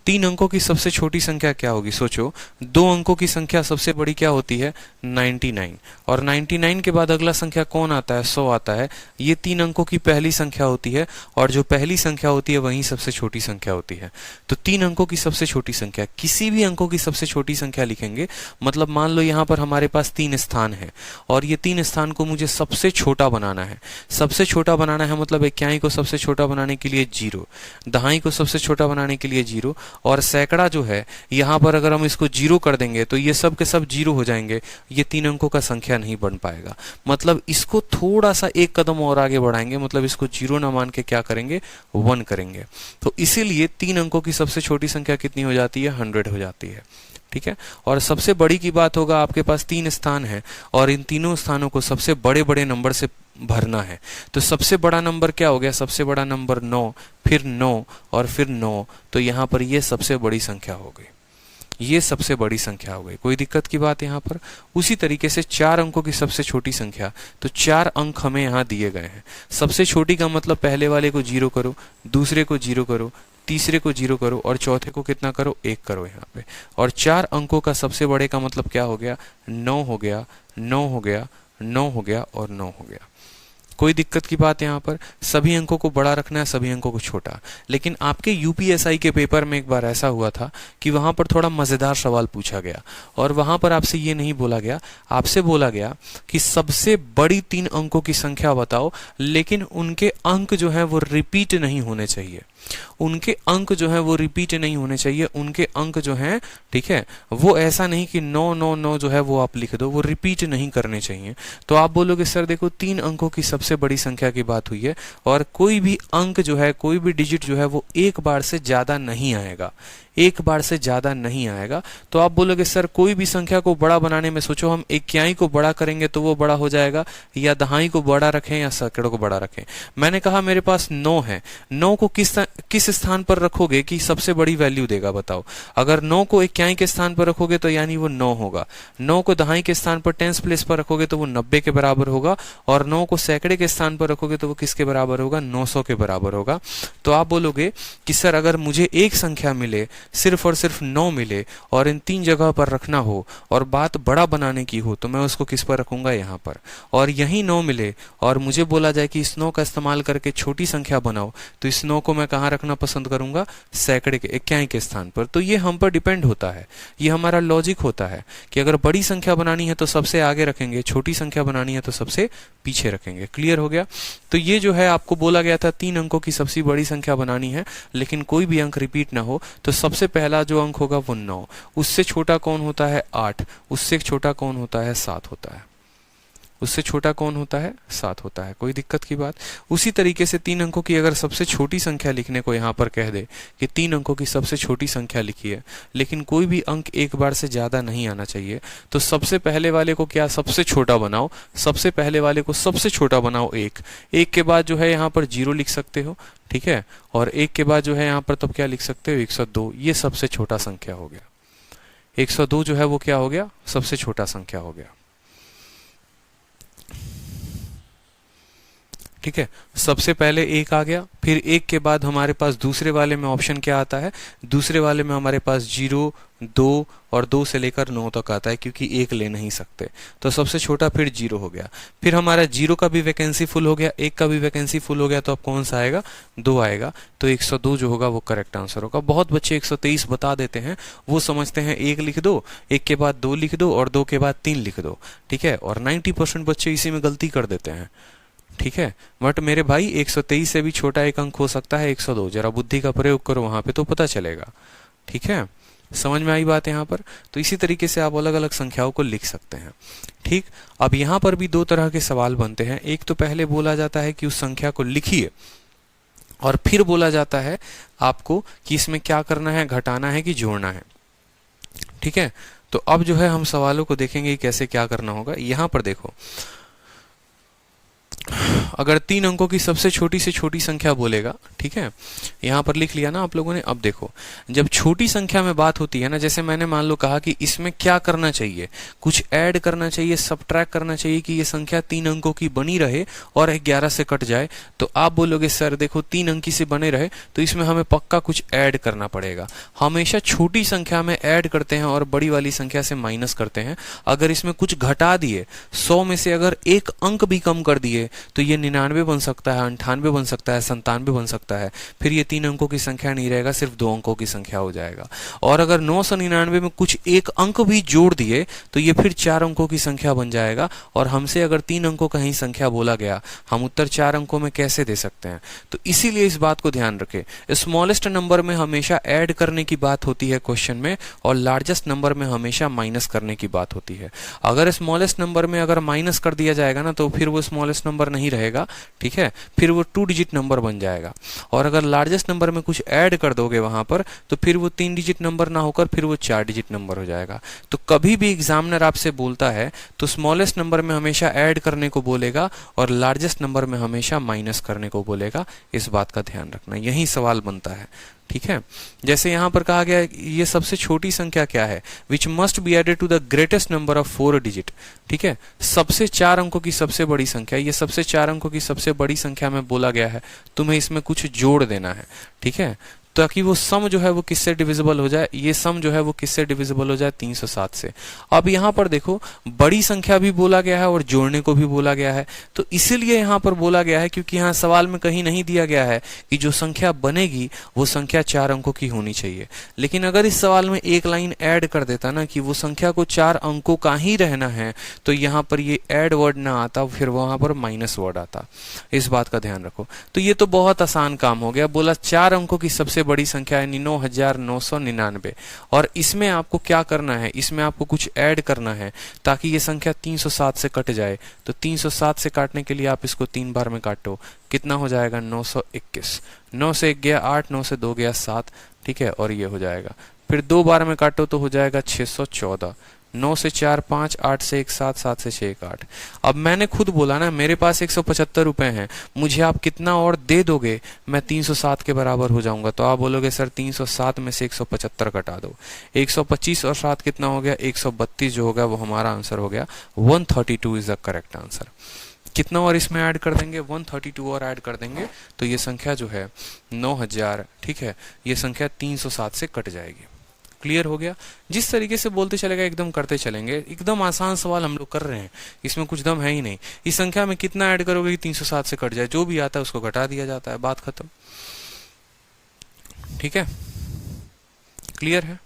3 अंकों की सबसे छोटी संख्या क्या होगी? सोचो, 2 अंकों की संख्या सबसे बड़ी क्या होती है? 99। और 99 के बाद अगला संख्या कौन आता है? 100 आता है। ये 3 अंकों की पहली संख्या होती है, और जो पहली संख्या होती है वही सबसे छोटी संख्या होती है। तो 3 अंकों की सबसे छोटी संख्या, किसी भी अंकों की सबसे छोटी संख्या लिखेंगे, मतलब मान लो यहाँ पर हमारे पास 3 स्थान है, और ये 3 स्थान को मुझे सबसे छोटा बनाना है। सबसे छोटा बनाना है मतलब इक्याई को सबसे छोटा बनाने के लिए 0, दहाई को सबसे छोटा बनाने के लिए 0, और सैकड़ा जो है यहाँ पर अगर हम इसको 0 कर देंगे तो ये सब के सब 0 हो जाएंगे, ये 3 अंकों का संख्या नहीं बन पाएगा। मतलब इसको थोड़ा सा एक कदम और आगे बढ़ाएंगे, मतलब इसको 0 ना मान के क्या करेंगे? 1 करेंगे। तो इसीलिए 3 अंकों की सबसे छोटी संख्या कितनी हो जाती है? 100 हो जाती है। ठीक है। और सबसे बड़ी की बात होगा, आपके पास 3 स्थान है और इन तीनों स्थानों को सबसे बड़े बड़े नंबर से भरना है। तो सबसे बड़ा नंबर क्या हो गया? सबसे बड़ा नंबर 9, फिर 9 और फिर 9। तो यहाँ पर ये सबसे बड़ी संख्या हो गई, ये सबसे बड़ी संख्या हो गई। कोई दिक्कत की बात यहाँ पर? उसी तरीके से 4 अंकों की सबसे छोटी संख्या, तो 4 अंक हमें यहाँ दिए गए हैं। सबसे छोटी का मतलब पहले वाले को 0 करो, दूसरे को 0 करो, तीसरे को 0 करो, और चौथे को कितना करो? 1 करो यहाँ पे। और 4 अंकों का सबसे बड़े का मतलब क्या हो गया? 9 हो गया, 9 हो गया, 9 हो गया और 9 हो गया। कोई दिक्कत की बात यहाँ पर? सभी अंकों को बड़ा रखना है, सभी अंकों को छोटा। लेकिन आपके यूपीएसआई के पेपर में एक बार ऐसा हुआ था कि वहां पर थोड़ा मजेदार सवाल पूछा गया, और वहां पर आपसे ये नहीं बोला गया, आपसे बोला गया कि सबसे बड़ी 3 अंकों की संख्या बताओ, लेकिन उनके अंक जो है वो रिपीट नहीं होने चाहिए। उनके अंक जो है वो रिपीट नहीं होने चाहिए। उनके अंक जो हैं, ठीक है, वो ऐसा नहीं कि 999 जो है वो आप लिख दो, वो रिपीट नहीं करने चाहिए। तो आप बोलोगे सर देखो 3 अंकों की सबसे बड़ी संख्या की बात हुई है, और कोई भी अंक जो है, कोई भी डिजिट जो है वो एक बार से ज्यादा नहीं आएगा, एक बार से ज्यादा नहीं आएगा। तो आप बोलोगे सर कोई भी संख्या को बड़ा बनाने में, सोचो हम इक्याई को बड़ा करेंगे तो वो बड़ा हो जाएगा, या दहाई को बड़ा रखें या सैकड़ों को बड़ा रखें। मैंने कहा मेरे पास 9 है, 9 को किस स्थान पर रखोगे कि सबसे बड़ी वैल्यू देगा? बताओ। अगर 9 को इक्याई के स्थान पर रखोगे तो यानी वो 9 होगा। 9 को दहाई के स्थान पर टेंस प्लेस पर रखोगे तो वो 90 के बराबर होगा, और 9 को सैकड़े के स्थान पर रखोगे तो वो किसके बराबर होगा? 900 के बराबर होगा। तो आप बोलोगे कि सर अगर मुझे एक संख्या मिले, सिर्फ और सिर्फ 9 मिले, और इन 3 जगह पर रखना हो और बात बड़ा बनाने की हो, तो मैं उसको किस पर रखूंगा? यहाँ पर। और यही 9 मिले और मुझे बोला जाए कि इस 9 का इस्तेमाल करके छोटी संख्या बनाओ, तो इस 9 को मैं कहाँ रखना पसंद करूंगा? सैकड़े के, इक्याई के स्थान पर। तो ये हम पर डिपेंड होता है, ये हमारा लॉजिक होता है कि अगर बड़ी संख्या बनानी है तो सबसे आगे रखेंगे, छोटी संख्या बनानी है तो सबसे पीछे रखेंगे। क्लियर हो गया? तो ये जो है आपको बोला गया था 3 अंकों की सबसे बड़ी संख्या बनानी है, लेकिन कोई भी अंक रिपीट ना हो। तो सबसे पहला जो अंक होगा वो 9, उससे छोटा कौन होता है? 8, उससे छोटा कौन होता है? 7 होता है, उससे छोटा कौन होता है? 7 होता है। कोई दिक्कत की बात? उसी तरीके से 3 अंकों की अगर सबसे छोटी संख्या लिखने को यहाँ पर कह दे कि 3 अंकों की सबसे छोटी संख्या लिखी है, लेकिन कोई भी अंक एक बार से ज्यादा नहीं आना चाहिए, तो सबसे पहले वाले को क्या सबसे छोटा बनाओ? सबसे पहले वाले को सबसे छोटा बनाओ 1, 1 के बाद जो है यहाँ पर 0 लिख सकते हो, ठीक है, और 1 के बाद जो है यहाँ पर तब क्या लिख सकते हो? 102। ये सबसे छोटा संख्या हो गया। 102 जो है वो क्या हो गया? सबसे छोटा संख्या हो गया। ठीक है, सबसे पहले 1 आ गया, फिर 1 के बाद हमारे पास दूसरे वाले में ऑप्शन क्या आता है? दूसरे वाले में हमारे पास 0, 2 और 2 से लेकर 9 तक आता है, क्योंकि 1 ले नहीं सकते। तो सबसे छोटा फिर 0 हो गया, फिर हमारा 0 का भी वैकेंसी फुल हो गया, 1 का भी वैकेंसी फुल हो गया, तो अब कौन सा आएगा? 2 आएगा। तो 102 जो होगा वो करेक्ट आंसर होगा। बहुत बच्चे 123 बता देते हैं, वो समझते हैं 1 लिख दो, 1 के बाद 2 लिख दो और 2 के बाद 3 लिख दो, ठीक है, और 90% बच्चे इसी में गलती कर देते हैं। ठीक है, बट मेरे भाई 123 से भी छोटा एक अंक हो सकता है 102। जरा बुद्धि का प्रयोग करो वहां पे तो पता चलेगा। ठीक है, समझ में आई बात यहाँ पर? तो इसी तरीके से आप अलग अलग संख्याओं को लिख सकते हैं। ठीक, अब यहाँ पर भी 2 तरह के सवाल बनते हैं। एक तो पहले बोला जाता है कि उस संख्या को लिखिए, और फिर बोला जाता है आपको कि इसमें क्या करना है, घटाना है कि जोड़ना है। ठीक है, तो अब जो है हम सवालों को देखेंगे कैसे क्या करना होगा। यहाँ पर देखो, अगर 3 अंकों की सबसे छोटी से छोटी संख्या बोलेगा, ठीक है, यहाँ पर लिख लिया ना आप लोगों ने। अब देखो, जब छोटी संख्या में बात होती है ना, जैसे मैंने मान लो कहा कि इसमें क्या करना चाहिए, कुछ ऐड करना चाहिए, सबट्रैक्ट करना चाहिए कि ये संख्या 3 अंकों की बनी रहे और 11 से कट जाए, तो आप बोलोगे सर देखो 3 अंकी से बने रहे तो इसमें हमें पक्का कुछ ऐड करना पड़ेगा। हमेशा छोटी संख्या में ऐड करते हैं और बड़ी वाली संख्या से माइनस करते हैं। अगर इसमें कुछ घटा दिए, 100 में से अगर एक अंक भी कम कर दिए तो ये 99 बन सकता है, 98 बन सकता है, 97 बन सकता है। फिर ये 3 अंकों की संख्या नहीं रहेगा, सिर्फ 2 अंकों की संख्या हो जाएगा। और अगर 999 में कुछ एक अंक भी जोड़ दिए तो ये फिर 4 अंकों की संख्या बन जाएगा। और हमसे अगर 3 अंकों का ही संख्या बोला गया, हम उत्तर 4 अंकों में कैसे दे सकते हैं? तो इसीलिए इस बात को ध्यान रखें, स्मॉलेस्ट नंबर में हमेशा ऐड करने की बात होती है क्वेश्चन में, और लार्जेस्ट नंबर में हमेशा माइनस करने की बात होती है। अगर स्मॉलेस्ट नंबर में अगर माइनस कर दिया जाएगा ना, तो फिर वो स्मॉलेस्ट नंबर नहीं रहेगा, ठीक है, फिर वो 2 डिजिट नंबर बन जाएगा। और अगर लार्जेस्ट नंबर में कुछ ऐड कर दोगे वहां पर, तो फिर वो 3 डिजिट नंबर ना होकर फिर वो 4 डिजिट नंबर हो जाएगा। तो कभी भी एग्जामिनर आपसे बोलता है तो स्मॉलेस्ट नंबर में हमेशा ऐड करने को बोलेगा और लार्जेस्ट नंबर में हमेशा माइनस करने को बोलेगा। इस बात का ध्यान रखना, यही सवाल बनता है, ठीक है। जैसे यहां पर कहा गया है ये सबसे छोटी संख्या क्या है, which must be added to the greatest number of 4 digit, ठीक है, सबसे 4 अंकों की सबसे बड़ी संख्या, ये सबसे 4 अंकों की सबसे बड़ी संख्या में बोला गया है, तुम्हें इसमें कुछ जोड़ देना है, ठीक है, ताकि वो सम जो है वो किससे डिविजिबल हो जाए, ये सम जो है वो किससे डिविजिबल हो जाए, 307 से। अब यहाँ पर देखो, बड़ी संख्या भी बोला गया है और जोड़ने को भी बोला गया है, तो इसीलिए यहाँ पर बोला गया है क्योंकि यहाँ सवाल में कहीं नहीं दिया गया है कि जो संख्या बनेगी वो संख्या 4 अंकों की होनी चाहिए। लेकिन अगर इस सवाल में एक लाइन ऐड कर देता ना कि वो संख्या को 4 अंकों का ही रहना है, तो यहाँ पर ये ऐड वर्ड ना आता, फिर वहां पर माइनस वर्ड आता। इस बात का ध्यान रखो। तो ये तो बहुत आसान काम हो गया, बोला 4 अंकों की सबसे बड़ी संख्या है 9999, और इसमें आपको क्या करना है, इसमें आपको कुछ ऐड करना है ताकि ये संख्या 307 से कट जाए। तो 307 से काटने के लिए आप इसको 3 बार में काटो, कितना हो जाएगा 921। 9 से 1 गया 8, 9 से 2 गया 7, ठीक है, और ये हो जाएगा। फिर 2 बार में काटो तो हो जाएगा 614। 9 से 4 5, 8 से 1 7, 7 से 6 1 8। अब मैंने खुद बोला ना, मेरे पास 175 रुपए हैं, मुझे आप कितना और दे दोगे मैं 307 के बराबर हो जाऊंगा? तो आप बोलोगे सर 307 में से 175 घटा दो, 125 और 7 कितना हो गया 132, जो होगा वो हमारा आंसर हो गया। 132 इज द करेक्ट आंसर। कितना और इसमें ऐड कर देंगे, 132 और ऐड कर देंगे तो ये संख्या जो है 9000, ठीक है, ये संख्या 307 से कट जाएगी। क्लियर हो गया? जिस तरीके से बोलते चलेगा एकदम करते चलेंगे। एकदम आसान सवाल हम लोग कर रहे हैं, इसमें कुछ दम है ही नहीं। इस संख्या में कितना ऐड करोगे कि 307 से कट जाए, जो भी आता है उसको घटा दिया जाता है, बात खत्म। ठीक है, क्लियर है?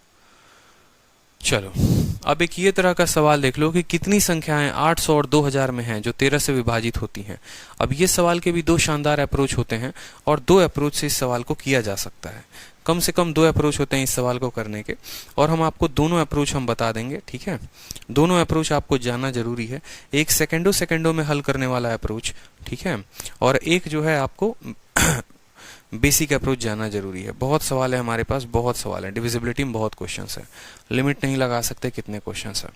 चलो अब एक ये तरह का सवाल देख लो कि कितनी संख्याएं 800 और 2000 में हैं जो 13 से विभाजित होती हैं। अब ये सवाल के भी 2 शानदार अप्रोच होते हैं और 2 अप्रोच से इस सवाल को किया जा सकता है। कम से कम 2 अप्रोच होते हैं इस सवाल को करने के, और हम आपको दोनों अप्रोच हम बता देंगे। ठीक है, दोनों अप्रोच आपको जानना जरूरी है। एक सेकंडों में हल करने वाला अप्रोच, ठीक है, और एक जो है आपको बेसिक अप्रोच जानना जरूरी है। बहुत सवाल है हमारे पास, बहुत सवाल है, डिविजिबिलिटी में बहुत क्वेश्चंस है, लिमिट नहीं लगा सकते कितने क्वेश्चंस है।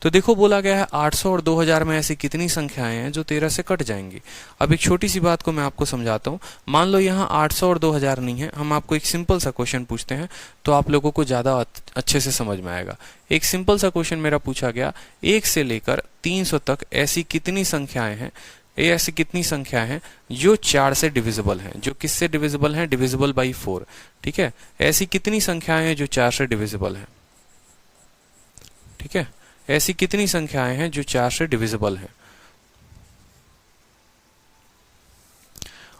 तो देखो बोला गया है 800 और 2000 में ऐसी कितनी संख्याएं हैं जो 13 से कट जाएंगी। अब एक छोटी सी बात को मैं आपको समझाता हूँ। मान लो यहाँ 800 और 2000 नहीं है, हम आपको एक सिंपल सा क्वेश्चन पूछते हैं तो आप लोगों को ज्यादा अच्छे से समझ में आएगा। एक सिंपल सा क्वेश्चन मेरा पूछा गया, 1 से लेकर 300 तक ऐसी कितनी संख्याएं हैं, ये ऐसी कितनी संख्या है जो 4 से डिविजिबल हैं, जो किससे डिविजिबल हैं, डिविजिबल बाई 4। ठीक है, ऐसी कितनी संख्याएं हैं जो 4 से डिविजिबल हैं। ठीक है, ऐसी कितनी संख्याएं हैं जो 4 से डिविजिबल हैं।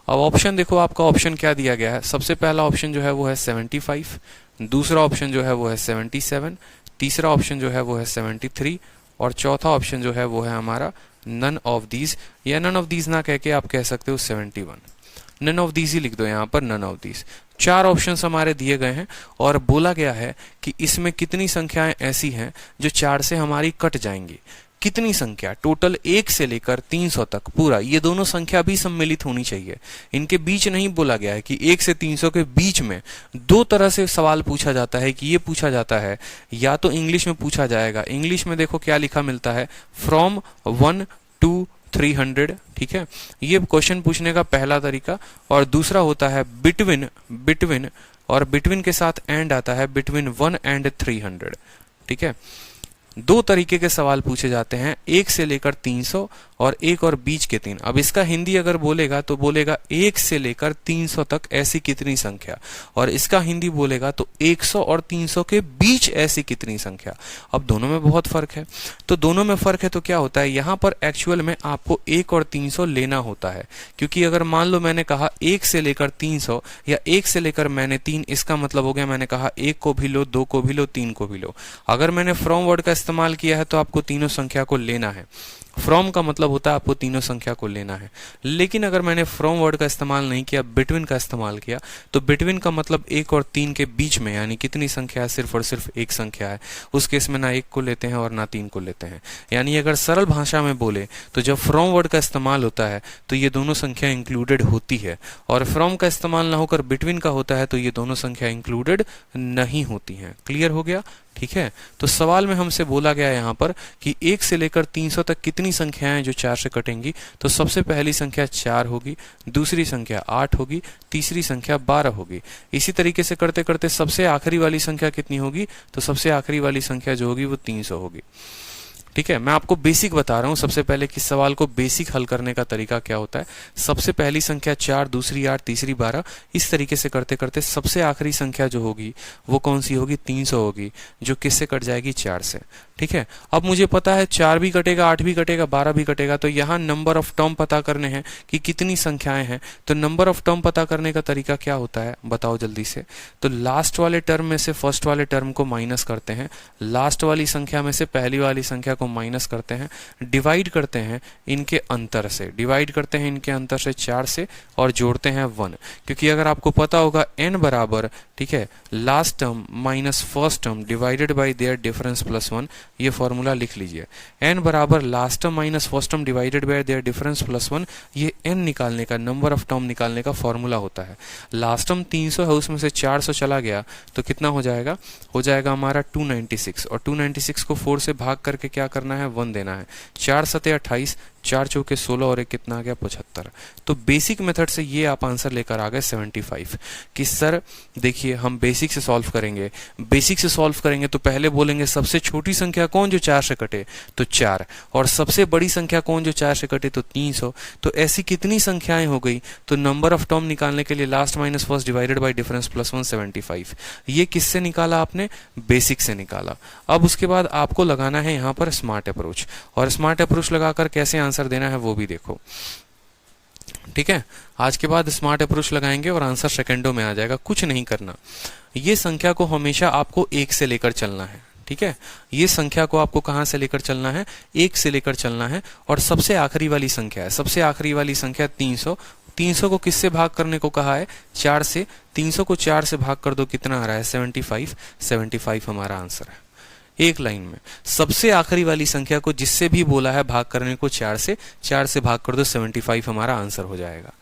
अब ऑप्शन देखो, आपका ऑप्शन क्या दिया गया है। सबसे पहला ऑप्शन जो है वो है 75, दूसरा ऑप्शन जो है वो है 77, तीसरा ऑप्शन जो है वो है 73, और चौथा ऑप्शन जो है वो है हमारा नन ऑफ दीज, या नन ऑफ दीज ना कह के आप कह सकते हो 71। नन ऑफ दीज ही लिख दो यहाँ पर, नन ऑफ दीज। 4 ऑप्शंस हमारे दिए गए हैं और बोला गया है कि इसमें कितनी संख्याएं ऐसी हैं जो 4 से हमारी कट जाएंगी। कितनी संख्या, टोटल 1 से लेकर 300 तक पूरा, ये दोनों संख्या भी सम्मिलित होनी चाहिए। इनके बीच नहीं बोला गया है कि 1 से 300 के बीच में। 2 तरह से सवाल पूछा जाता है कि ये पूछा जाता है, या तो इंग्लिश में पूछा जाएगा। इंग्लिश में देखो क्या लिखा मिलता है, फ्रॉम 1 to 300, ठीक है, ये क्वेश्चन पूछने का पहला तरीका। और दूसरा होता है बिटवीन, और बिटवीन के साथ एंड आता है, बिटवीन 1 and 300, ठीक है। दो तरीके के सवाल पूछे जाते हैं, 1 से लेकर 300 और एक और बीच के 3। अब इसका हिंदी अगर बोलेगा तो बोलेगा 1 से लेकर 300 तक ऐसी कितनी संख्या, और इसका हिंदी बोलेगा तो 100 और 300 के बीच ऐसी कितनी संख्या। अब दोनों में बहुत फर्क है, तो दोनों में फर्क है तो क्या होता है, यहाँ पर एक्चुअल में आपको 1 और 300 लेना होता है, क्योंकि अगर मान लो मैंने कहा 1 से लेकर 300 या 1 से लेकर मैंने 3, इसका मतलब हो गया मैंने कहा 1 को भी लो, 2 को भी लो, 3 को भी लो। अगर मैंने फ्रॉम वर्ड का इस्तेमाल किया है तो आपको तीनों संख्या को लेना है। फ्रॉम का मतलब होता है आपको तीनों संख्या को लेना है। लेकिन अगर मैंने फ्रॉम वर्ड का इस्तेमाल नहीं किया, बिटवीन का इस्तेमाल किया, तो बिटवीन का मतलब 1 और 3 के बीच में, यानी कितनी संख्या है, सिर्फ और सिर्फ एक संख्या है। उस केस में ना 1 को लेते हैं और ना 3 को लेते हैं। यानी अगर सरल भाषा में बोले तो जब फ्रॉम वर्ड का इस्तेमाल होता है तो ये दोनों संख्या इंक्लूडेड होती है, और फ्रॉम का इस्तेमाल ना होकर बिटवीन का होता है तो ये दोनों संख्या इंक्लूडेड नहीं होती हैं। क्लियर हो गया, ठीक है। तो सवाल में हमसे बोला गया यहाँ पर कि 1 से लेकर 300 तक कितनी संख्याएं जो 4 से कटेंगी, तो सबसे पहली संख्या 4 होगी, दूसरी संख्या 8 होगी, तीसरी संख्या 12 होगी। इसी तरीके से करते करते सबसे आखिरी वाली संख्या कितनी होगी, तो सबसे आखिरी वाली संख्या जो होगी वो 300 होगी, ठीक है। मैं आपको बेसिक बता रहा हूं सबसे पहले कि सवाल को बेसिक हल करने का तरीका क्या होता है। सबसे पहली संख्या 4, दूसरी 8, तीसरी 12, इस तरीके से करते करते सबसे आखिरी संख्या जो होगी वो कौन सी होगी, 300 होगी, जो किससे कट जाएगी, 4 से, ठीक है। अब मुझे पता है 4 भी कटेगा, 8 भी कटेगा, 12 भी कटेगा, तो यहाँ नंबर ऑफ टर्म पता करने हैं कि कितनी संख्याएं हैं। तो नंबर ऑफ टर्म पता करने का तरीका क्या होता है, बताओ जल्दी से। तो लास्ट वाले टर्म में से फर्स्ट वाले टर्म को माइनस करते हैं, लास्ट वाली संख्या में से पहली वाली संख्या को माइनस करते हैं, डिवाइड करते हैं इनके अंतर से, डिवाइड करते हैं इनके अंतर से 4 से, और जोड़ते हैं 1, क्योंकि अगर आपको पता होगा n बराबर, ठीक है, last term minus first term divided by there difference plus 1, ये फॉर्मूला लिख लीजिए। n बराबर last term minus first term divided by there difference plus 1, ये n निकालने का, नंबर ऑफ टर्म निकालने का फॉर्मूला होता है। लास्ट टर्म 300 है, उसमें से 400 चला गया तो कितना हो जाएगा, हो जाएगा हमारा 296, और 296 को 4 से भाग करके क्या करना है, 1 देना है। 4 सते 28, 4 चौके 16 और एक कितना आ गया, 75। तो बेसिक मेथड से ये आप आंसर लेकर आ गए 75। कि सर देखिए हम बेसिक से सॉल्व करेंगे, बेसिक से सॉल्व करेंगे तो पहले बोलेंगे सबसे छोटी संख्या कौन जो 4 से कटे, तो 4, और सबसे बड़ी संख्या कौन जो 4 से कटे, तो 300। तो ऐसी कितनी संख्याएं हो गई, तो नंबर ऑफ टर्म निकालने के लिए last minus first divided by difference plus 1, 75। ये किससे निकाला आपने, बेसिक से निकाला। अब उसके बाद आपको लगाना है यहाँ पर स्मार्ट अप्रोच, और स्मार्ट अप्रोच लगाकर कैसे आंसर देना है वो भी देखो, ठीक है। आज के बाद स्मार्ट अप्रोच लगाएंगे और आंसर सेकंडों में आ जाएगा, कुछ नहीं करना। ये संख्या को हमेशा आपको 1 से लेकर चलना है, ठीक है। ये संख्या को आपको कहां से लेकर चलना है, 1 से लेकर चलना है, और सबसे आखिरी वाली संख्या है, सबसे आखिरी वाली संख्या 300। 300 को किससे भाग करने को कहा है, 4 से। 300 को 4 से भाग कर दो, कितना आ रहा है, 75। 75 हमारा आंसर है। एक लाइन में सबसे आखिरी वाली संख्या को जिससे भी बोला है भाग करने को 4 से, 4 से भाग कर दो, 75 हमारा आंसर हो जाएगा,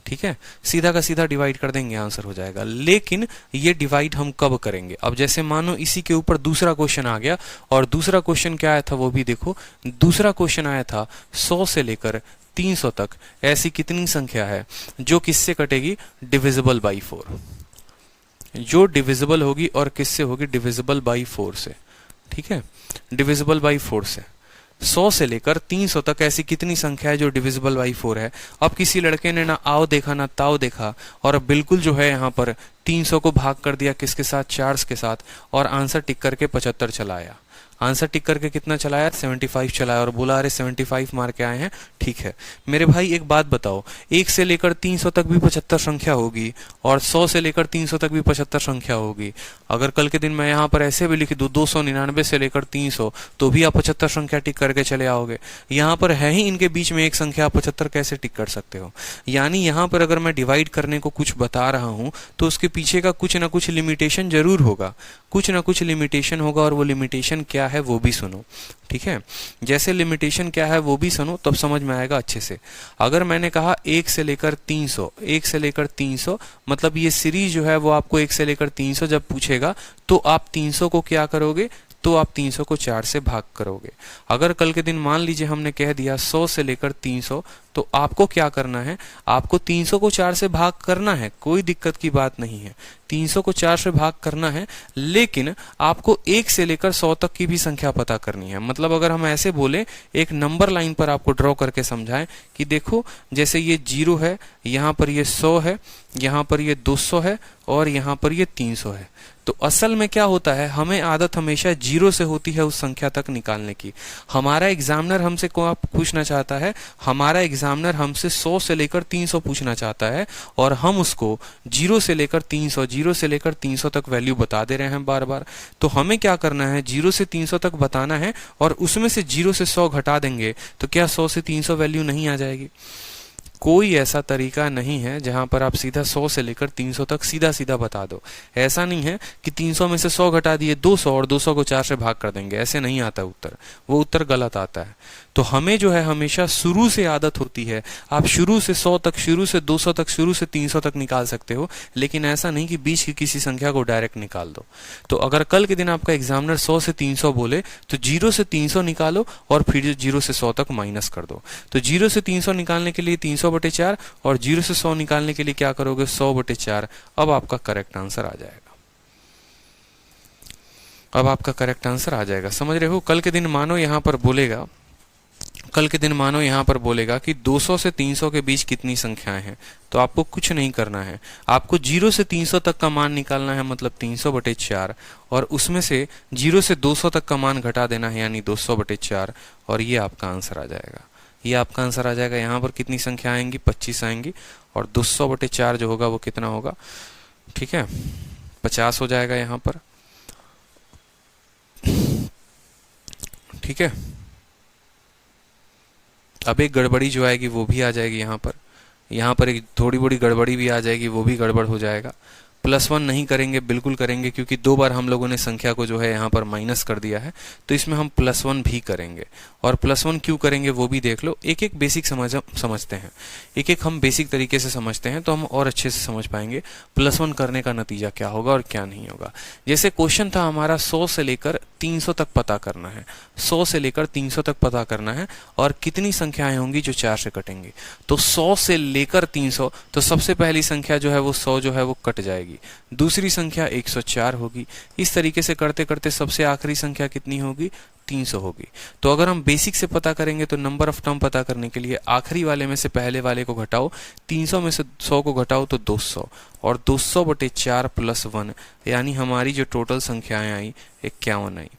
ठीक है। सीधा का सीधा डिवाइड कर देंगे, आंसर हो जाएगा। लेकिन ये डिवाइड हम कब करेंगे, अब जैसे मानो इसी के ऊपर दूसरा क्वेश्चन आ गया, और दूसरा क्वेश्चन क्या आया था वो भी देखो। दूसरा क्वेश्चन आया था 100 से लेकर 300 तक ऐसी कितनी संख्या है जो किससे कटेगी, डिविजिबल बाई 4, जो डिविजिबल होगी और किससे होगी, डिविजिबल बाई 4 से, ठीक है, डिविजिबल बाई 4 से। 100 से लेकर 300 तक ऐसी कितनी संख्या है जो डिविजिबल बाई 4 है। अब किसी लड़के ने ना आओ देखा ना ताओ देखा, और अब बिल्कुल जो है यहाँ पर 300 को भाग कर दिया किसके साथ, 4 के साथ, और आंसर टिक करके 75 चलाया। आंसर टिक करके कितना चलाया, 75 चलाया, और बोला अरे 75 मार के आए हैं, ठीक है। मेरे भाई एक बात बताओ, 1 से लेकर 300 तक भी 75 संख्या होगी, और 100 से लेकर 300 तक भी 75 संख्या होगी। अगर कल के दिन मैं यहाँ पर ऐसे भी लिख दूं 299 से लेकर 300, तो भी आप 75 संख्या टिक करके चले आओगे। यहाँ पर है ही इनके बीच में एक संख्या, आप 75 कैसे टिक कर सकते हो। यानी यहाँ पर अगर मैं डिवाइड करने को कुछ बता रहा हूं तो उसके पीछे का कुछ ना कुछ लिमिटेशन जरूर होगा, कुछ ना कुछ लिमिटेशन होगा, और वो लिमिटेशन क्या है वो भी सुनो, ठीक है। जैसे लिमिटेशन क्या है वो भी सुनो तब समझ में आएगा अच्छे से। अगर मैंने कहा 1 से लेकर 300, 1 से लेकर 300, मतलब ये सीरीज जो है वो आपको 1 से लेकर 300 जब पूछेगा तो आप 300 को क्या करोगे, तो आप 300 को 4 से भाग करोगे। अगर कल के दिन मान लीजिए हमने कह दिया 100 से लेकर 300, तो आपको क्या करना है, आपको 300 को 4 से भाग करना है, कोई दिक्कत की बात नहीं है, 300 को 4 से भाग करना है, लेकिन आपको 1 से लेकर 100 तक की भी संख्या पता करनी है। मतलब अगर हम ऐसे बोले, एक नंबर लाइन पर आपको ड्रॉ करके समझाएं कि देखो जैसे ये 0 है, यहाँ पर ये 100 है, यहाँ पर ये 200 है और यहाँ पर ये 300 है। तो असल में क्या होता है, हमें आदत हमेशा 0 से होती है उस संख्या तक निकालने की। हमारा एग्जामिनर हमसे को आप पूछना चाहता है, हमारा एग्जामिनर हमसे 100 से लेकर 300 पूछना चाहता है और हम उसको 0 से लेकर 300, 0 से लेकर 300 तक वैल्यू बता दे रहे हैं बार बार। तो हमें क्या करना है, 0 से 300 तक बताना है और उसमें से 0 से 100 घटा देंगे तो क्या 100 से 300 वैल्यू नहीं आ जाएगी? कोई ऐसा तरीका नहीं है जहां पर आप सीधा 100 से लेकर 300 तक सीधा सीधा बता दो। ऐसा नहीं है कि 300 में से 100 घटा दिए 200 और 200 को 4 से भाग कर देंगे, ऐसे नहीं आता उत्तर, वो उत्तर गलत आता है। तो हमें जो है हमेशा शुरू से आदत होती है, आप शुरू से 100 तक, शुरू से 200 तक, शुरू से 300 तक निकाल सकते हो, लेकिन ऐसा नहीं कि बीच की किसी संख्या को डायरेक्ट निकाल दो। तो अगर कल के दिन आपका एग्जामिनर 100 से 300 बोले तो 0 से 300 निकालो और फिर 0 से 100 तक माइनस कर दो। तो 0 से 300 निकालने के लिए 300/4 और 0 से 100 निकालने के लिए क्या करोगे, 100/4। अब आपका करेक्ट आंसर आ जाएगा, अब आपका करेक्ट आंसर आ जाएगा। समझ रहे हो? कल के दिन मानो यहां पर बोलेगा, कल के दिन मानो यहां पर बोलेगा कि 200 से 300 के बीच कितनी संख्याएं हैं, तो आपको कुछ नहीं करना है, आपको 0 से 300 तक का मान निकालना है, मतलब 300/4, और उसमें से 0 से 200 तक का मान घटा देना है, यानी 200/4, और ये आपका आंसर आ जाएगा। ये आपका आंसर आ जाएगा। यहाँ पर कितनी संख्या आएंगी, 25 आएंगी, और 200/4 जो होगा वो कितना होगा, ठीक है, 50 हो जाएगा यहाँ पर, ठीक है। अब एक गड़बड़ी जो आएगी वो भी आ जाएगी यहाँ पर एक थोड़ी बड़ी गड़बड़ी भी आ जाएगी, वो भी गड़बड़ हो जाएगा। +1 नहीं करेंगे, बिल्कुल करेंगे, क्योंकि 2 बार हम लोगों ने संख्या को जो है यहाँ पर माइनस कर दिया है, तो इसमें हम +1 भी करेंगे। और +1 क्यों करेंगे वो भी देख लो। एक एक बेसिक समझते हैं, एक एक हम बेसिक तरीके से समझते हैं, तो हम और अच्छे से समझ पाएंगे +1 करने का नतीजा क्या होगा और क्या नहीं होगा। जैसे क्वेश्चन था हमारा 100 से लेकर 300 तक पता करना है, 100 से लेकर 300 तक पता करना है, और कितनी संख्याएं होंगी जो 4 से कटेंगी। तो 100 से लेकर 300, तो सबसे पहली संख्या जो है वो 100 जो है वो कट जाएगी, दूसरी संख्या 104 होगी। इस तरीके से करते करते सबसे आखिरी संख्या कितनी होगी, 300 होगी। तो अगर हम बेसिक से पता करेंगे तो नंबर ऑफ टर्म पता करने के लिए आखिरी वाले में से पहले वाले को घटाओ, 300 में से 100 को घटाओ तो 200, और 200/4 + 1, यानी हमारी जो टोटल संख्याएं आई 51 आई।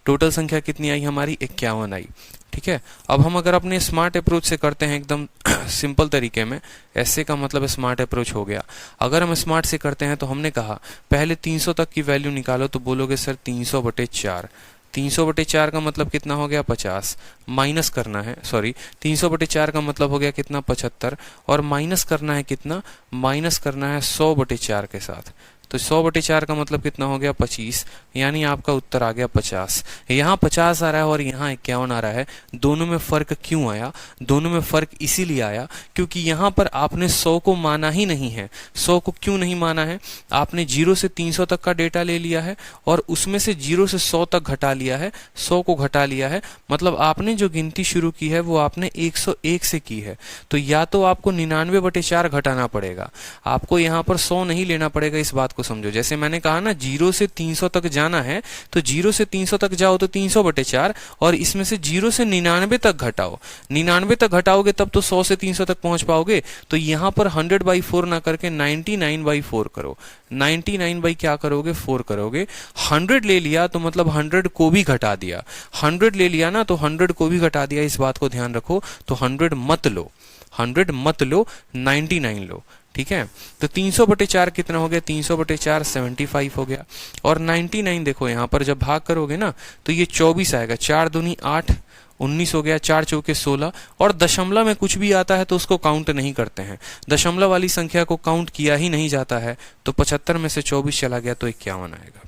टोटल संख्या कितनी आई हमारी, 51 आई, ठीक है। अब हम अगर अपने स्मार्ट अप्रोच से करते हैं एकदम सिंपल तरीके में, ऐसे का मतलब स्मार्ट अप्रोच हो गया। अगर हम स्मार्ट से करते हैं तो हमने कहा पहले 300 तक की वैल्यू निकालो, तो बोलोगे सर 300/4, 300/4 का मतलब कितना हो गया, 50, माइनस करना है, सॉरी 300/4 का मतलब हो गया कितना, 75, और माइनस करना है कितना, माइनस करना है 100/4 के साथ। तो 100/4 का मतलब कितना हो गया, 25, यानी आपका उत्तर आ गया 50। यहाँ 50 आ रहा है और यहाँ 51 आ रहा है, दोनों में फर्क क्यों आया, दोनों में फर्क इसीलिए आया क्योंकि यहाँ पर आपने 100 को माना ही नहीं है। 100 को क्यों नहीं माना है, आपने 0 से 300 तक का डेटा ले लिया है और उसमें से 0 से 100 तक घटा लिया है, 100 को घटा लिया है, मतलब आपने जो गिनती शुरू की है वो आपने 101 से की है। तो या तो आपको 99/4 घटाना पड़ेगा, आपको यहाँ पर 100 नहीं लेना पड़ेगा, इस बात को समझो। जैसे मैंने कहा ना 0 से 300 तक जाना है, तो 0 से 300 तक जाओ तो 300/4, और इसमें से 0 से 99 तक घटाओ, 99 तक घटाओगे तब तो 100 से 300 तक पहुंच पाओगे। तो यहां पर 100/4 ना करके 99/4 करो। 99 क्या करोगे, 4 करोगे। 100 ले लिया तो मतलब 100 को भी घटा दिया, 100 ले लिया ना तो 100 को भी घटा दिया, इस बात को ध्यान रखो। तो 100 मत लो, 100 मत लो, 99 लो, ठीक है। तो 300/4 कितना हो गया, 300/4 75 हो गया। और 99 देखो यहाँ पर जब भाग करोगे ना तो ये 24 आएगा, 4 दूनी 8, 19 हो गया, 4 चौके 16, और दशमलव में कुछ भी आता है तो उसको काउंट नहीं करते हैं, दशमलव वाली संख्या को काउंट किया ही नहीं जाता है। तो 75 में से 24 चला गया तो 51 आएगा,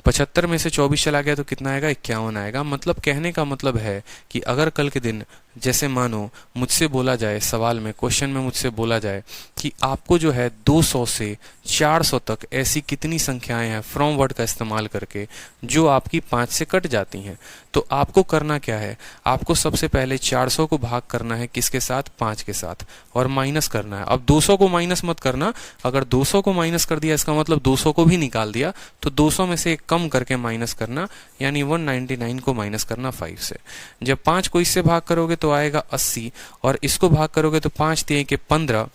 75 में से 24 चला गया तो कितना आएगा, 51 आएगा। मतलब कहने का मतलब है कि अगर कल के दिन जैसे मानो मुझसे बोला जाए सवाल में, क्वेश्चन में मुझसे बोला जाए कि आपको जो है 200 से 400 तक ऐसी कितनी संख्याएं हैं फ्रॉम वर्ड का इस्तेमाल करके जो आपकी 5 से कट जाती हैं, तो आपको करना क्या है, आपको सबसे पहले 400 को भाग करना है किसके साथ, 5 के साथ, और माइनस करना है। अब 200 को माइनस मत करना, अगर 200 को माइनस कर दिया इसका मतलब 200 को भी निकाल दिया, तो 200 में से एक कम करके माइनस करना, यानी 199 को माइनस करना 5 से। जब 5 को इससे भाग करोगे तो आएगा 80, और इसको भाग करोगे तो 5 3 के 15,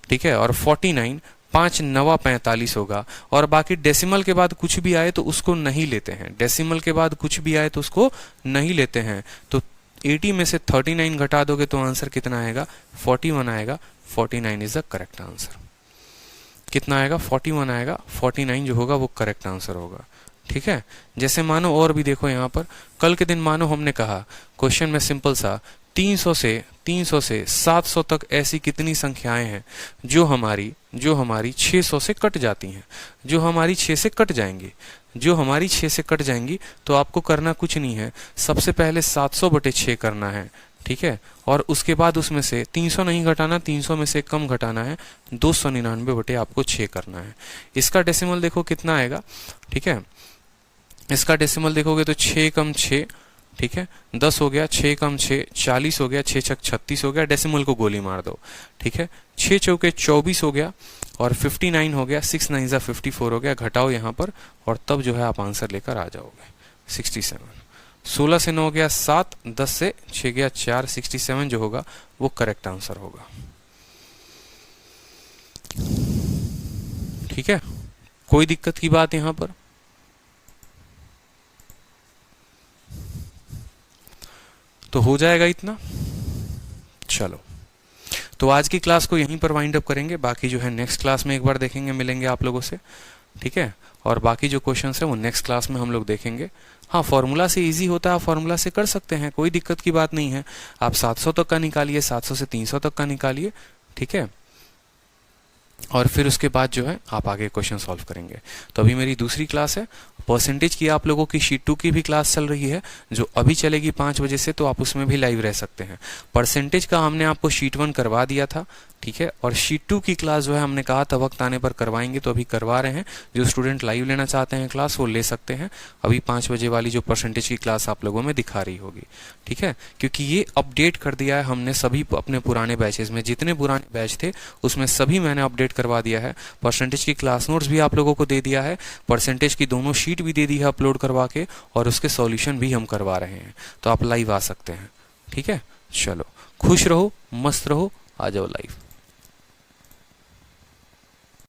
ठीक है, और 49, 5 9 45 होगा। और बाकी डेसिमल के बाद कुछ भी आए तो उसको नहीं लेते हैं, डेसिमल के बाद कुछ भी आए तो उसको नहीं लेते हैं। तो 80 में से 39 घटा दोगे तो आंसर कितना आएगा, 41 आएगा। 49 इज द करेक्ट आंसर। कितना आएगा, 41 आएगा। 49 जो होगा वो करेक्ट आंसर होगा। ठीक है, जैसे मानो और भी देखो यहाँ पर, कल के दिन मानो हमने कहा क्वेश्चन में सिंपल सा 300 से 700 तक ऐसी कितनी संख्याएं हैं जो हमारी 600 से कट जाती हैं, जो हमारी 6 से कट जाएंगी, जो हमारी 6 से कट जाएंगी। तो आपको करना कुछ नहीं है, सबसे पहले 700 बटे 6 करना है, ठीक है, और उसके बाद उसमें से 300 नहीं घटाना, 300 में से कम घटाना है, 299 बटे आपको 6 करना है। इसका डेसिमल देखो कितना आएगा, ठीक है, इसका डेसिमल देखोगे तो 6 कम 6, ठीक है, 10 हो गया, 6 कम 6 40 हो गया, 6 छक 36 हो गया, डेसिमल को गोली मार दो, ठीक है, 6 चौके 24 हो गया, और 59 हो गया, 6 9 जा 54 हो गया, घटाओ यहाँ पर, और तब जो है आप आंसर लेकर आ जाओगे 67। 16 से 9 गया 7, 10 से 6 गया 4, 67 जो होगा वो करेक्ट आंसर होगा। ठीक है, कोई दिक्कत की बात यहाँ पर? तो हो जाएगा इतना। चलो, तो आज की क्लास को यहीं पर वाइंड अप करेंगे, बाकी जो है नेक्स्ट क्लास में एक बार देखेंगे, मिलेंगे आप लोगों से, ठीक है, और बाकी जो क्वेश्चंस है वो नेक्स्ट क्लास में हम लोग देखेंगे। हाँ, फॉर्मूला से इजी होता है, फॉर्मूला से कर सकते हैं, कोई दिक्कत की बात नहीं है। आप 700 तक का निकालिए, 700 से 300 तक का निकालिए, ठीक है, और फिर उसके बाद जो है आप आगे क्वेश्चन सॉल्व करेंगे। तो अभी मेरी दूसरी क्लास है, परसेंटेज की आप लोगों की शीट 2 की भी क्लास चल रही है, जो अभी चलेगी 5 बजे से, तो आप उसमें भी लाइव रह सकते हैं। परसेंटेज का हमने आपको शीट 1 करवा दिया था, ठीक है, और शीट 2 की क्लास जो है हमने कहा था वक्त आने पर करवाएंगे, तो अभी करवा रहे हैं। जो स्टूडेंट लाइव लेना चाहते हैं क्लास वो ले सकते हैं। अभी 5 बजे वाली जो परसेंटेज की क्लास आप लोगों में दिखा रही होगी, ठीक है, क्योंकि ये अपडेट कर दिया है हमने सभी अपने पुराने बैचेज में, जितने पुराने बैच थे उसमें सभी मैंने अपडेट करवा दिया है। परसेंटेज की क्लास नोट्स भी आप लोगों को दे दिया है, परसेंटेज की दोनों शीट भी दे दी है अपलोड करवा के, और उसके सॉल्यूशन भी हम करवा रहे हैं, तो आप लाइव आ सकते हैं। ठीक है, चलो खुश रहो, मस्त रहो, आ जाओ लाइव।